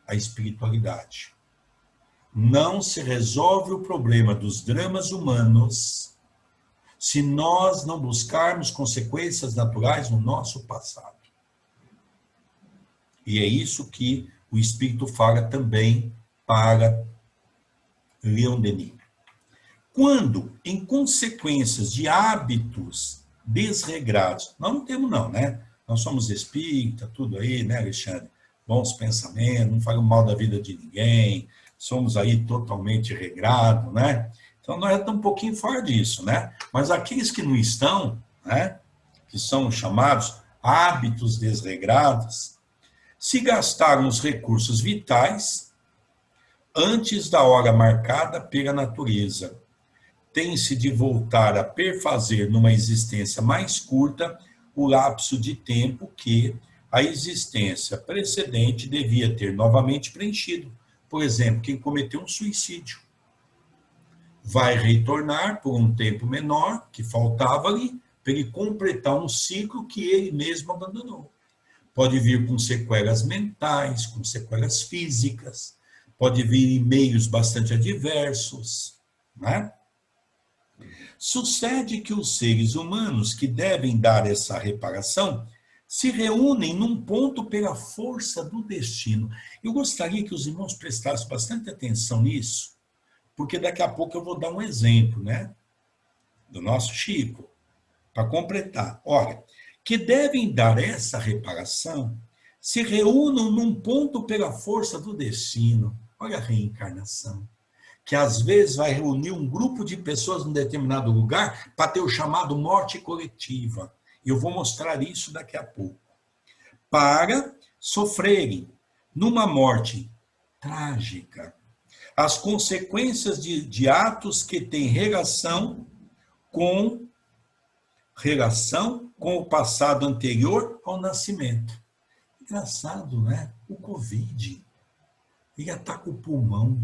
Speaker 2: a espiritualidade. Não se resolve o problema dos dramas humanos se nós não buscarmos consequências naturais no nosso passado. E é isso que o Espírito fala também para Leon Denis. Quando, em consequências de hábitos desregrados, nós não temos não, né? Nós somos espírita, tudo aí, né, Alexandre? Bons pensamentos, não falamos mal da vida de ninguém, somos aí totalmente regrados, né? Então, nós já estamos um pouquinho fora disso, né? Mas aqueles que não estão, né, que são chamados hábitos desregrados, se gastaram os recursos vitais antes da hora marcada pela natureza, tem-se de voltar a perfazer numa existência mais curta o lapso de tempo que a existência precedente devia ter novamente preenchido. Por exemplo, quem cometeu um suicídio vai retornar por um tempo menor, que faltava ali, para ele completar um ciclo que ele mesmo abandonou. Pode vir com sequelas mentais, com sequelas físicas, pode vir em meios bastante adversos, né? Sucede que os seres humanos que devem dar essa reparação se reúnem num ponto pela força do destino. Eu gostaria que os irmãos prestassem bastante atenção nisso, porque daqui a pouco eu vou dar um exemplo, né? Do nosso Chico, para completar. Olha, que devem dar essa reparação se reúnam num ponto pela força do destino. Olha a reencarnação. Que às vezes vai reunir um grupo de pessoas em determinado lugar para ter o chamado morte coletiva. E eu vou mostrar isso daqui a pouco. Para sofrerem numa morte trágica as consequências de atos que têm relação com o passado anterior ao nascimento. Engraçado, né? O Covid, ele ataca o pulmão.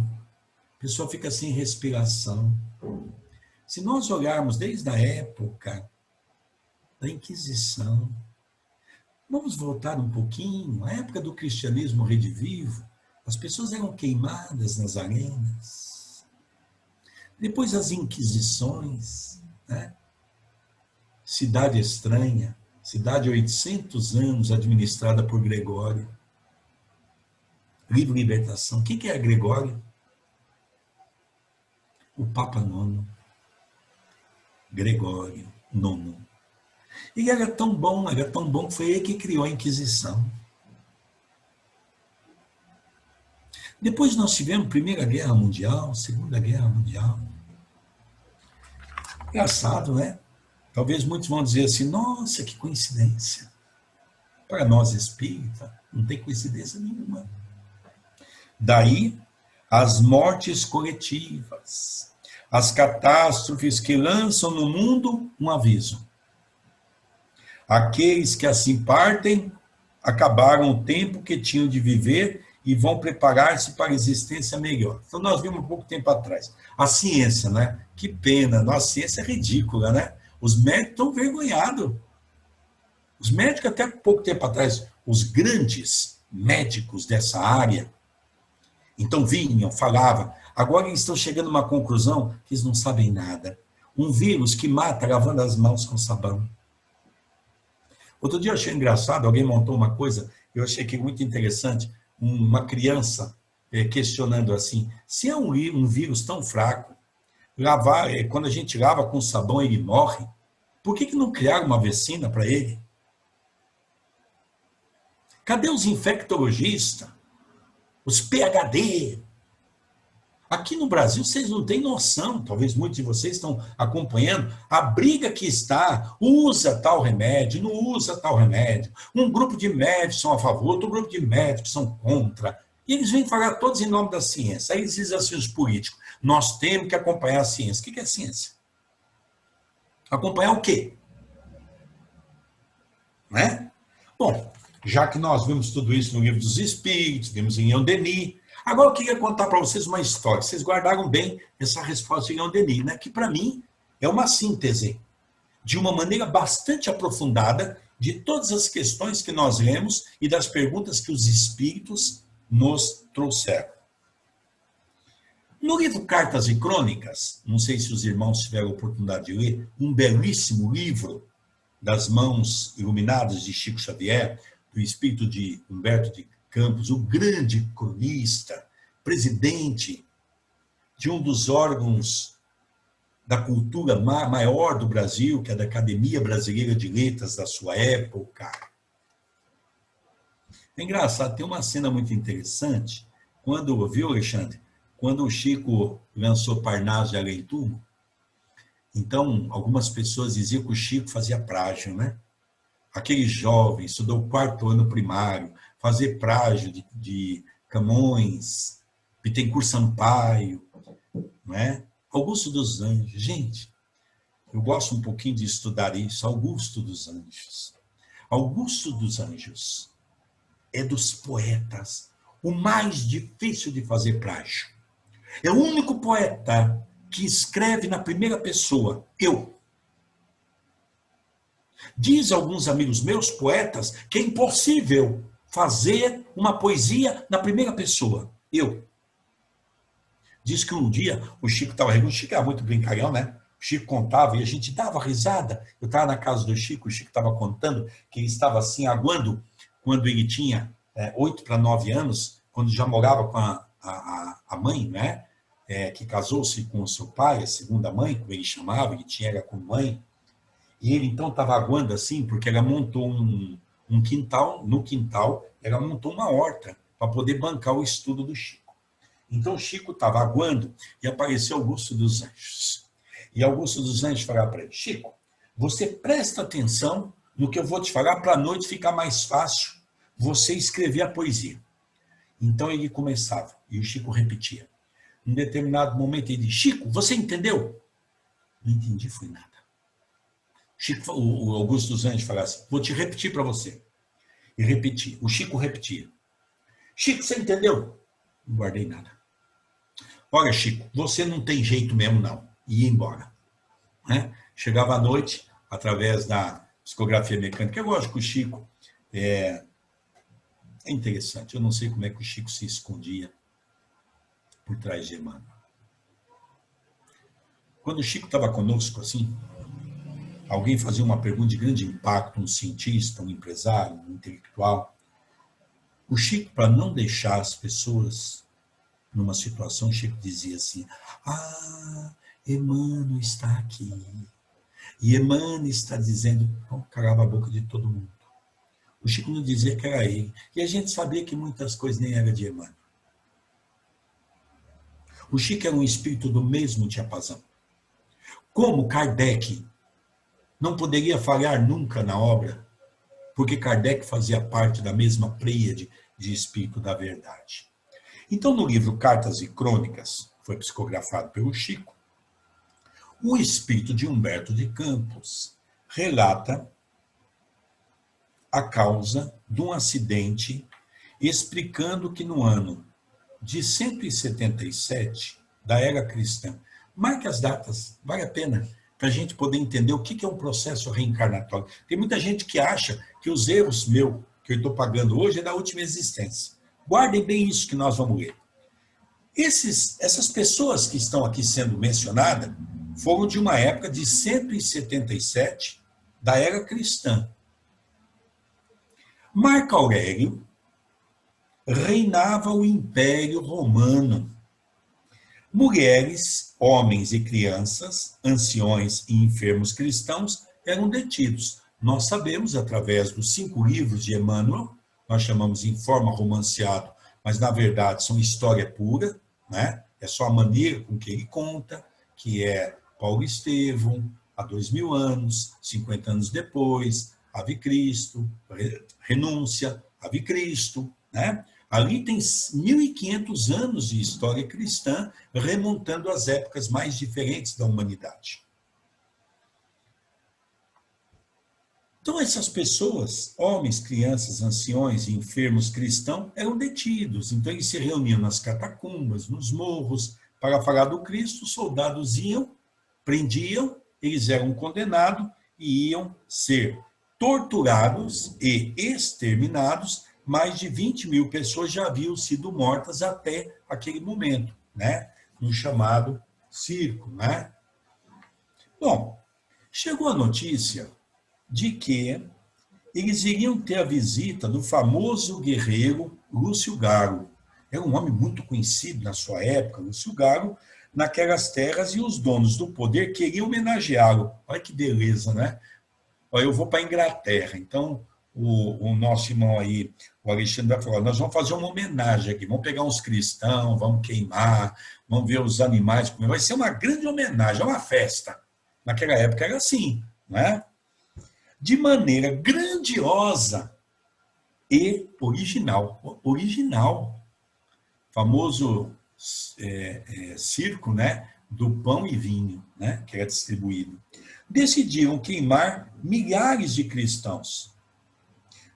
Speaker 2: A pessoa fica sem respiração. Se nós olharmos desde a época da Inquisição, vamos voltar um pouquinho, a época do cristianismo redivivo, as pessoas eram queimadas nas arenas. Depois as Inquisições, né? Cidade Estranha, cidade há 800 anos administrada por Gregório. Livre Libertação. Quem que é Gregório? O Papa IX. Gregório IX. Ele era tão bom que foi ele que criou a Inquisição. Depois nós tivemos Primeira Guerra Mundial, Segunda Guerra Mundial. Engraçado, né? Talvez muitos vão dizer assim, nossa, que coincidência. Para nós espírita, não tem coincidência nenhuma. Daí, as mortes coletivas, as catástrofes que lançam no mundo um aviso. Aqueles que assim partem, acabaram o tempo que tinham de viver e vão preparar-se para a existência melhor. Então, nós vimos um pouco tempo atrás. A ciência, né? Que pena, nossa ciência é ridícula, né? Os médicos estão envergonhados. Os médicos, até pouco tempo atrás, os grandes médicos dessa área, então vinham, falavam. Agora eles estão chegando a uma conclusão que eles não sabem nada. Um vírus que mata lavando as mãos com sabão. Outro dia eu achei engraçado, alguém montou uma coisa, eu achei que muito interessante, uma criança questionando assim, se é um vírus tão fraco, quando a gente lava com sabão ele morre, por que não criaram uma vacina para ele? Cadê os infectologistas? Os PhD? Aqui no Brasil, vocês não têm noção, talvez muitos de vocês estão acompanhando, a briga que está, usa tal remédio, não usa tal remédio. Um grupo de médicos são a favor, outro grupo de médicos são contra. E eles vêm falar todos em nome da ciência. Aí eles dizem assim, os políticos, nós temos que acompanhar a ciência. O que é ciência? Acompanhar o quê? Né? Bom, já que nós vimos tudo isso no Livro dos Espíritos, vimos em Leon Denis, agora eu queria contar para vocês uma história. Vocês guardaram bem essa resposta de Leon Denis, né? Que para mim é uma síntese, de uma maneira bastante aprofundada, de todas as questões que nós lemos e das perguntas que os espíritos nos trouxeram. No livro Cartas e Crônicas, não sei se os irmãos tiveram a oportunidade de ler, um belíssimo livro das mãos iluminadas de Chico Xavier, do espírito de Humberto de Campos, o grande cronista, presidente de um dos órgãos da cultura maior do Brasil, que é da Academia Brasileira de Letras da sua época. É engraçado, tem uma cena muito interessante, viu, Alexandre? Quando o Chico lançou Parnaso de Além-Túmulo, então algumas pessoas diziam que o Chico fazia plágio, né? Aquele jovem estudou o 4º ano primário, fazer plágio de Camões, Bittencourt Sampaio, né? Augusto dos Anjos. Gente, eu gosto um pouquinho de estudar isso, Augusto dos Anjos. Augusto dos Anjos é dos poetas o mais difícil de fazer plágio. É o único poeta que escreve na primeira pessoa, eu. Diz alguns amigos meus, poetas, que é impossível fazer uma poesia na primeira pessoa, eu. Diz que um dia o Chico estava rindo, o Chico era muito brincalhão, né? O Chico contava e a gente dava risada. Eu estava na casa do Chico, o Chico estava contando que ele estava assim, aguando, quando ele tinha 8 para 9 anos, quando já morava com a mãe, né? Que casou-se com o seu pai, a segunda mãe, como ele chamava, ele tinha ela como mãe. E ele então estava aguando assim, porque ela montou um quintal, no quintal, ela montou uma horta para poder bancar o estudo do Chico. Então o Chico estava aguando e apareceu Augusto dos Anjos. E Augusto dos Anjos falava para ele, Chico, você presta atenção no que eu vou te falar para a noite ficar mais fácil você escrever a poesia. Então ele começava, e o Chico repetia. Em determinado momento ele disse, Chico, você entendeu? Não entendi, foi nada. Chico, o Augusto dos Anjos falava assim, vou te repetir para você. E repetia, o Chico repetia. Chico, você entendeu? Não guardei nada. Olha, Chico, você não tem jeito mesmo, não. E ia embora. Né? Chegava à noite, através da psicografia mecânica. Eu gosto que o Chico é interessante. Eu não sei como é que o Chico se escondia por trás de Emmanuel. Quando o Chico estava conosco, assim, alguém fazia uma pergunta de grande impacto, um cientista, um empresário, um intelectual. O Chico, para não deixar as pessoas numa situação, o Chico dizia assim, Emmanuel está aqui. E Emmanuel está dizendo, oh, calava a boca de todo mundo. O Chico não dizia que era ele. E a gente sabia que muitas coisas nem eram de Emmanuel. O Chico era um espírito do mesmo diapasão. Como Kardec não poderia falhar nunca na obra, porque Kardec fazia parte da mesma pleiade de espírito da verdade. Então, no livro Cartas e Crônicas, foi psicografado pelo Chico, o espírito de Humberto de Campos relata a causa de um acidente, explicando que no ano de 177 da era cristã, marque as datas, vale a pena, para a gente poder entender o que é um processo reencarnatório. Tem muita gente que acha que os erros que eu estou pagando hoje é da última existência. Guardem bem isso que nós vamos ler. Essas pessoas que estão aqui sendo mencionadas foram de uma época de 177 da era cristã. Marco Aurélio reinava o Império Romano. Mulheres, homens e crianças, anciões e enfermos cristãos eram detidos. Nós sabemos, através dos 5 livros de Emmanuel, nós chamamos em forma romanceado, mas na verdade são história pura, né? É só a maneira com que ele conta, que é Paulo Estevão, há 2000 anos, 50 anos depois, Ave Cristo, Renúncia, Ave Cristo, né? Ali tem 1.500 anos de história cristã, remontando às épocas mais diferentes da humanidade. Então, essas pessoas, homens, crianças, anciões e enfermos cristãos, eram detidos. Então, eles se reuniam nas catacumbas, nos morros, para falar do Cristo. Os soldados iam, prendiam, eles eram condenados e iam ser torturados e exterminados. Mais de 20.000 pessoas já haviam sido mortas até aquele momento, né? No chamado circo, né? Bom, chegou a notícia de que eles iriam ter a visita do famoso guerreiro Lúcio Garo. Era um homem muito conhecido na sua época, Lúcio Garo, naquelas terras, e os donos do poder queriam homenageá-lo. Olha que beleza, né? Olha, eu vou para a Inglaterra, então o nosso irmão aí, o Alexandre vai falar, nós vamos fazer uma homenagem aqui, vamos pegar uns cristãos, vamos queimar, vamos ver os animais, vai ser uma grande homenagem, uma festa. Naquela época era assim, né? De maneira grandiosa e original. Original. Famoso circo, né, do pão e vinho, né, que era distribuído. Decidiram queimar milhares de cristãos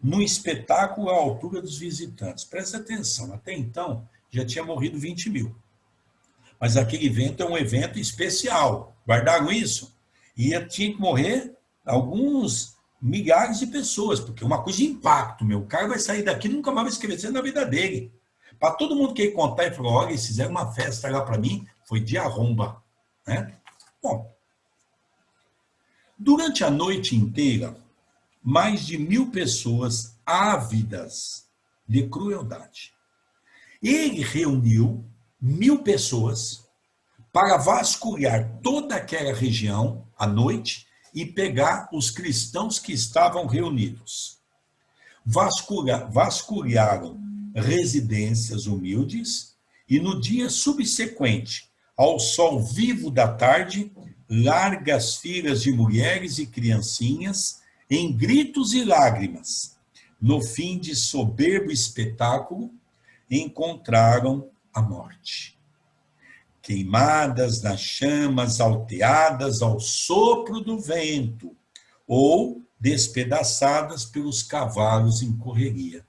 Speaker 2: num espetáculo à altura dos visitantes. Presta atenção, até então já tinha morrido 20.000. Mas aquele evento é um evento especial. Guardaram isso? E tinha que morrer alguns milhares de pessoas, porque uma coisa de impacto, meu. O cara vai sair daqui e nunca mais vai esquecer na vida dele. Para todo mundo que ia contar e falou, olha, eles fizeram uma festa lá para mim, foi de arromba. Né? Bom, durante a noite inteira, mais de 1.000 pessoas ávidas de crueldade. Ele reuniu 1.000 pessoas para vasculhar toda aquela região à noite e pegar os cristãos que estavam reunidos. Vasculharam residências humildes e no dia subsequente, ao sol vivo da tarde, largas filas de mulheres e criancinhas, em gritos e lágrimas, no fim de soberbo espetáculo, encontraram a morte. Queimadas nas chamas, alteadas ao sopro do vento, ou despedaçadas pelos cavalos em correria.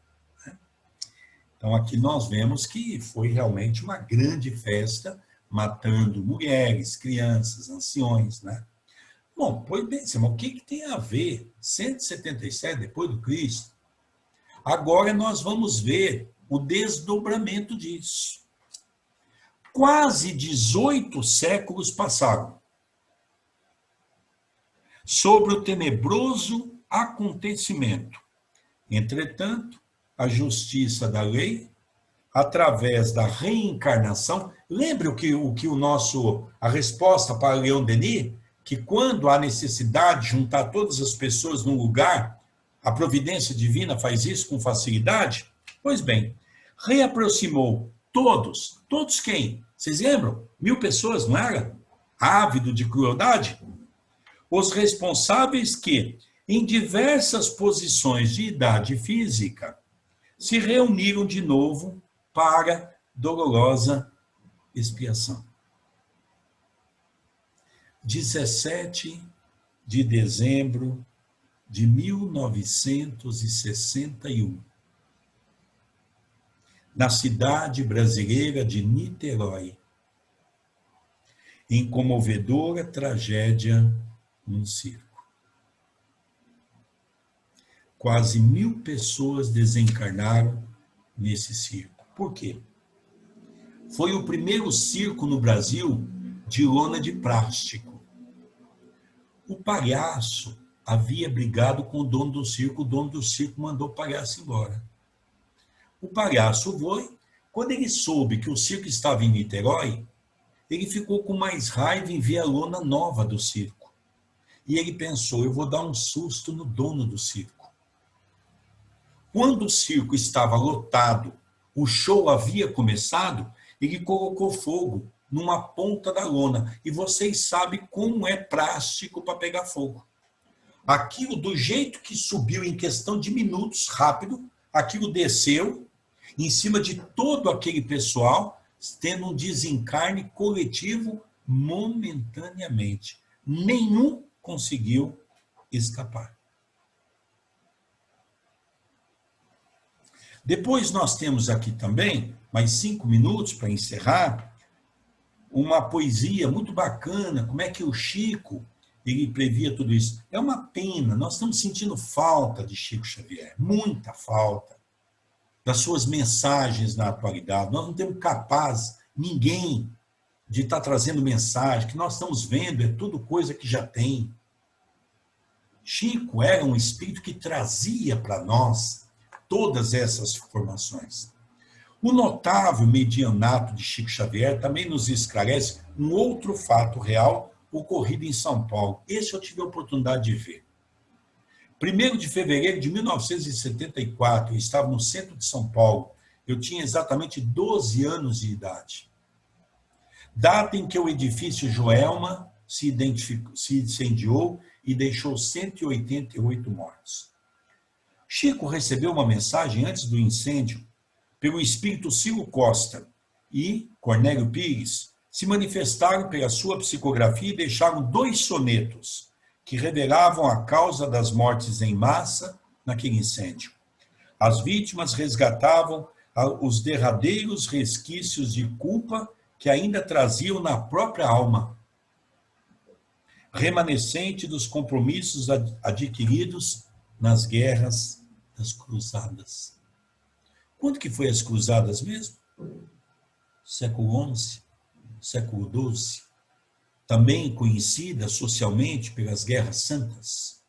Speaker 2: Então, aqui nós vemos que foi realmente uma grande festa, matando mulheres, crianças, anciões, né? Bom, pois bem, o que tem a ver 177 depois do Cristo? Agora nós vamos ver o desdobramento disso. Quase 18 séculos passaram sobre o tenebroso acontecimento. Entretanto, a justiça da lei, através da reencarnação, lembre a resposta para Leon Denis, que quando há necessidade de juntar todas as pessoas num lugar, a providência divina faz isso com facilidade? Pois bem, reaproximou todos. Todos quem? Vocês lembram? 1000 pessoas, não era? Ávido de crueldade? Os responsáveis que, em diversas posições de idade física, se reuniram de novo para dolorosa expiação. 17 de dezembro de 1961, na cidade brasileira de Niterói, em comovedora tragédia num circo. Quase 1000 pessoas desencarnaram nesse circo. Por quê? Foi o primeiro circo no Brasil de lona de plástico. O palhaço havia brigado com o dono do circo mandou o palhaço embora. O palhaço foi, quando ele soube que o circo estava em Niterói, ele ficou com mais raiva em ver a lona nova do circo. E ele pensou, eu vou dar um susto no dono do circo. Quando o circo estava lotado, o show havia começado, ele colocou fogo numa ponta da lona. E vocês sabem como é plástico para pegar fogo. Aquilo, do jeito que subiu em questão de minutos, rápido, aquilo desceu em cima de todo aquele pessoal, tendo um desencarne coletivo momentaneamente. Nenhum conseguiu escapar. Depois nós temos aqui também, mais 5 minutos para encerrar, uma poesia muito bacana, como é que o Chico, ele previa tudo isso. É uma pena, nós estamos sentindo falta de Chico Xavier, muita falta das suas mensagens na atualidade. Nós não temos capaz, ninguém, de estar trazendo mensagem, que nós estamos vendo, é tudo coisa que já tem. Chico era um espírito que trazia para nós todas essas informações. O notável medianato de Chico Xavier também nos esclarece um outro fato real ocorrido em São Paulo. Esse eu tive a oportunidade de ver. 1º de fevereiro de 1974, eu estava no centro de São Paulo. Eu tinha exatamente 12 anos de idade. Data em que o edifício Joelma se incendiou e deixou 188 mortos. Chico recebeu uma mensagem antes do incêndio pelo espírito Ciro Costa e Cornélio Pires se manifestaram pela sua psicografia e deixaram 2 sonetos que revelavam a causa das mortes em massa naquele incêndio. As vítimas resgatavam os derradeiros resquícios de culpa que ainda traziam na própria alma, remanescente dos compromissos adquiridos nas guerras das cruzadas. Quando que foi as cruzadas mesmo? Século XI, século XII. Também conhecida socialmente pelas guerras santas,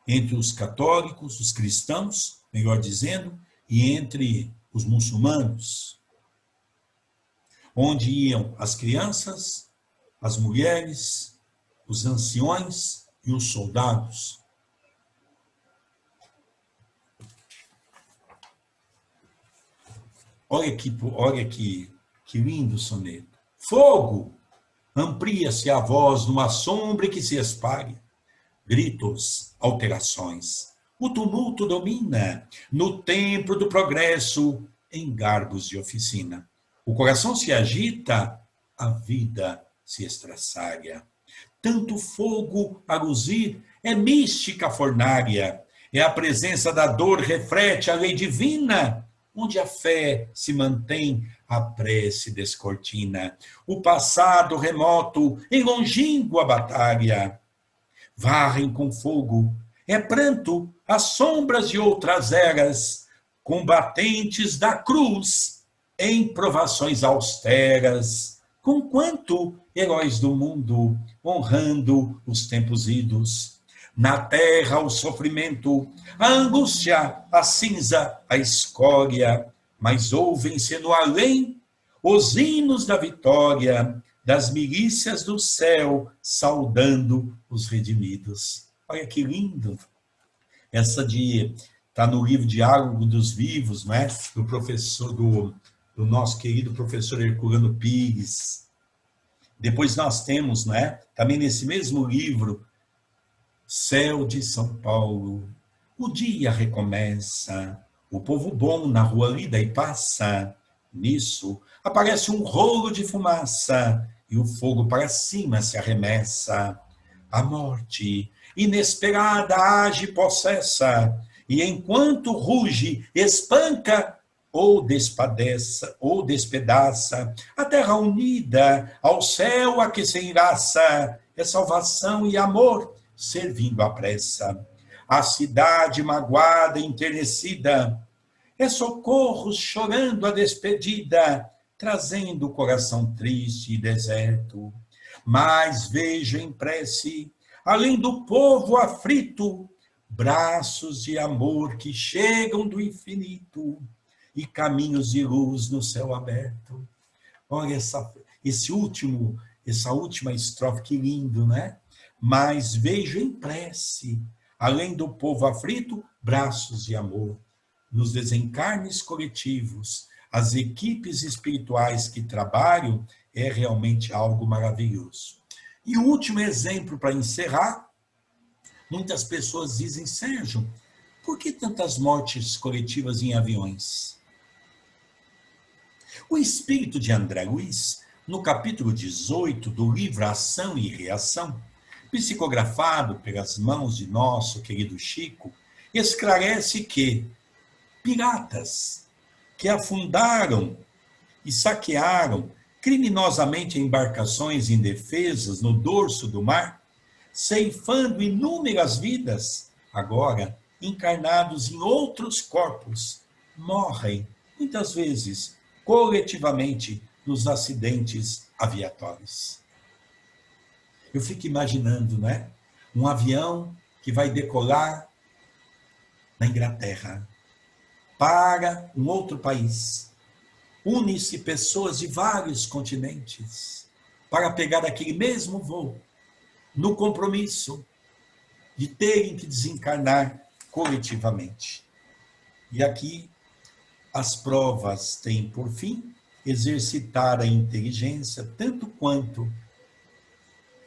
Speaker 2: entre os católicos, os cristãos, melhor dizendo, e entre os muçulmanos, onde iam as crianças, as mulheres, os anciões e os soldados. Olha que lindo soneto. Fogo! Amplia-se a voz numa sombra que se espalha. Gritos, alterações. O tumulto domina no templo do progresso em garbos de oficina. O coração se agita, a vida se estraçalha. Tanto fogo a luzir é mística fornária. É a presença da dor reflete a lei divina. Onde a fé se mantém, a prece descortina. O passado remoto, em longínqua batalha. Varrem com fogo, é pranto, as sombras de outras eras, combatentes da cruz, em provações austeras. Conquanto heróis do mundo, honrando os tempos idos. Na terra o sofrimento, a angústia, a cinza, a escória, mas ouvem-se no além os hinos da vitória, das milícias do céu, saudando os redimidos. Olha que lindo. Essa está no livro Diálogo dos Vivos, né? Do professor, do nosso querido professor Herculano Pires. Depois nós temos, né? Também nesse mesmo livro, Céu de São Paulo, o dia recomeça, o povo bom na rua lida e passa. Nisso aparece um rolo de fumaça e o fogo para cima se arremessa. A morte inesperada age possessa e enquanto ruge, espanca ou despedaça a terra unida ao céu a que se enlaça é salvação e amor servindo à pressa. A cidade magoada, enternecida, é socorro chorando a despedida, trazendo o coração triste e deserto. Mas vejo em prece, além do povo aflito, braços de amor que chegam do infinito e caminhos de luz no céu aberto. Olha essa última estrofe, que lindo, né? Mas vejo em prece, além do povo aflito, braços de amor. Nos desencarnes coletivos, as equipes espirituais que trabalham é realmente algo maravilhoso. E o último exemplo para encerrar, muitas pessoas dizem, Sérgio, por que tantas mortes coletivas em aviões? O espírito de André Luiz, no capítulo 18 do livro Ação e Reação, psicografado pelas mãos de nosso querido Chico, esclarece que piratas que afundaram e saquearam criminosamente embarcações indefesas no dorso do mar, ceifando inúmeras vidas, agora encarnados em outros corpos, morrem, muitas vezes, coletivamente, nos acidentes aviatórios. Eu fico imaginando, né? Um avião que vai decolar na Inglaterra para um outro país. Une-se pessoas de vários continentes para pegar aquele mesmo voo, no compromisso de terem que desencarnar coletivamente. E aqui as provas têm por fim exercitar a inteligência tanto quanto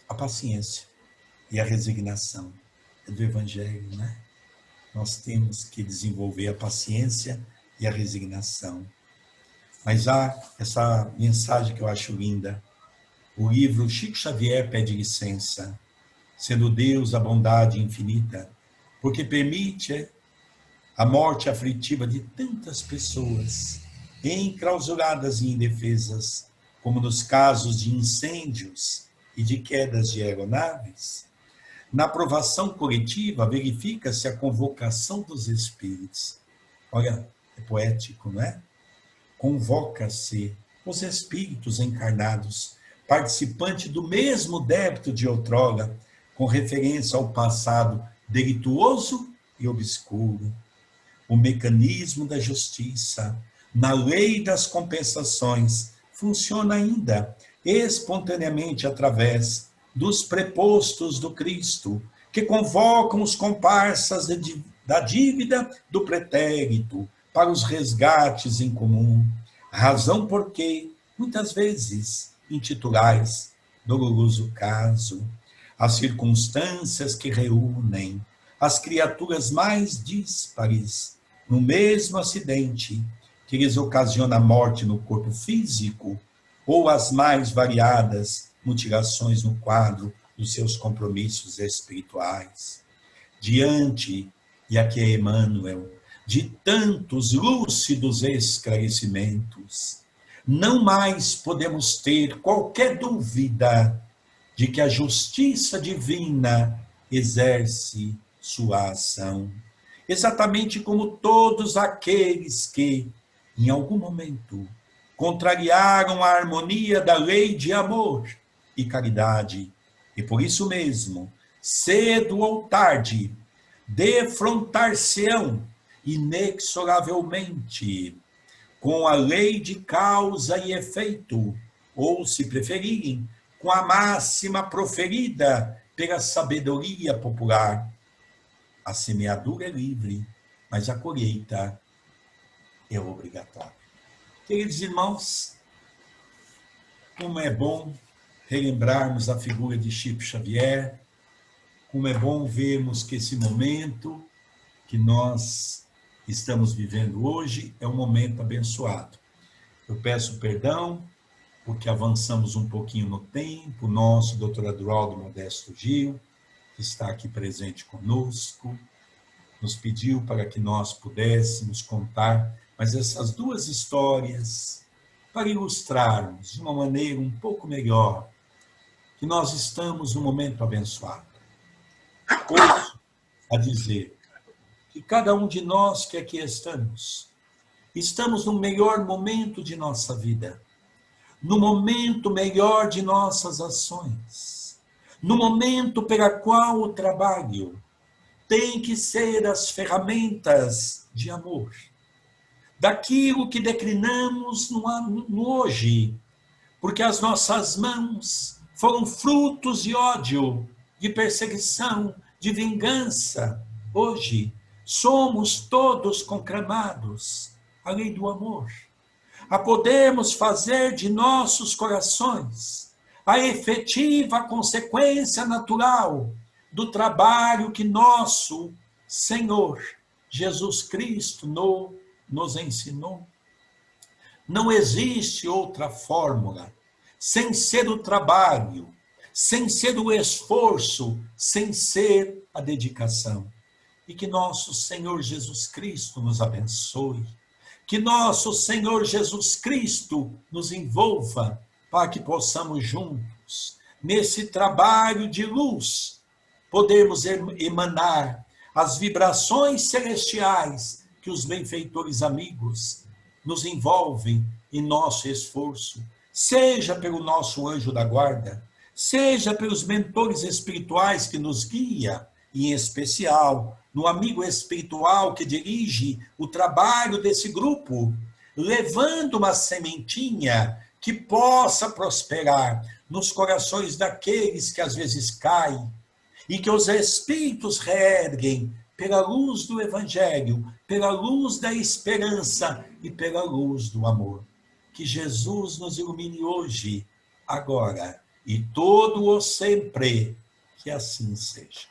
Speaker 2: a paciência e a resignação do Evangelho, né? Nós temos que desenvolver a paciência e a resignação. Mas há essa mensagem que eu acho linda. O livro Chico Xavier pede licença, sendo Deus a bondade infinita, porque permite a morte aflitiva de tantas pessoas, enclausuradas e indefesas, como nos casos de incêndios e de quedas de aeronaves. Na aprovação coletiva, verifica-se a convocação dos espíritos. Olha, é poético, não é? Convoca-se os espíritos encarnados, participantes do mesmo débito de outrora, com referência ao passado delituoso e obscuro. O mecanismo da justiça, na lei das compensações, funciona ainda espontaneamente através dos prepostos do Cristo, que convocam os comparsas da dívida do pretérito para os resgates em comum, razão porque, muitas vezes, intitulais doloroso caso, as circunstâncias que reúnem as criaturas mais díspares no mesmo acidente que lhes ocasiona a morte no corpo físico ou as mais variadas mutilações no quadro dos seus compromissos espirituais. Diante, e aqui é Emmanuel, de tantos lúcidos esclarecimentos, não mais podemos ter qualquer dúvida de que a justiça divina exerce sua ação, exatamente como todos aqueles que, em algum momento, contrariaram a harmonia da lei de amor e caridade, e por isso mesmo, cedo ou tarde, defrontar-se-ão inexoravelmente com a lei de causa e efeito, ou, se preferirem, com a máxima proferida pela sabedoria popular. A semeadura é livre, mas a colheita é obrigatória. Queridos irmãos, como é bom relembrarmos a figura de Chico Xavier, como é bom vermos que esse momento que nós estamos vivendo hoje é um momento abençoado. Eu peço perdão porque avançamos um pouquinho no tempo. Nosso doutor Adroaldo Modesto Gil, que está aqui presente conosco, nos pediu para que nós pudéssemos contar, mas essas duas histórias, para ilustrarmos de uma maneira um pouco melhor que nós estamos num momento abençoado. Ouço a dizer que cada um de nós que aqui estamos no melhor momento de nossa vida, no momento melhor de nossas ações, no momento pela qual o trabalho tem que ser as ferramentas de amor, daquilo que declinamos no hoje, porque as nossas mãos foram frutos de ódio, de perseguição, de vingança. Hoje somos todos conclamados à lei do amor, a podermos fazer de nossos corações a efetiva consequência natural do trabalho que nosso Senhor Jesus Cristo nos ensinou. Não existe outra fórmula, sem ser o trabalho, sem ser o esforço, sem ser a dedicação. E que nosso Senhor Jesus Cristo nos abençoe, que nosso Senhor Jesus Cristo nos envolva, para que possamos juntos, nesse trabalho de luz, podermos emanar as vibrações celestiais que os benfeitores amigos nos envolvem em nosso esforço, seja pelo nosso anjo da guarda, seja pelos mentores espirituais que nos guia, e em especial no amigo espiritual que dirige o trabalho desse grupo, levando uma sementinha que possa prosperar nos corações daqueles que às vezes caem, e que os espíritos reerguem pela luz do Evangelho, pela luz da esperança e pela luz do amor. Que Jesus nos ilumine hoje, agora e todo o sempre, que assim seja.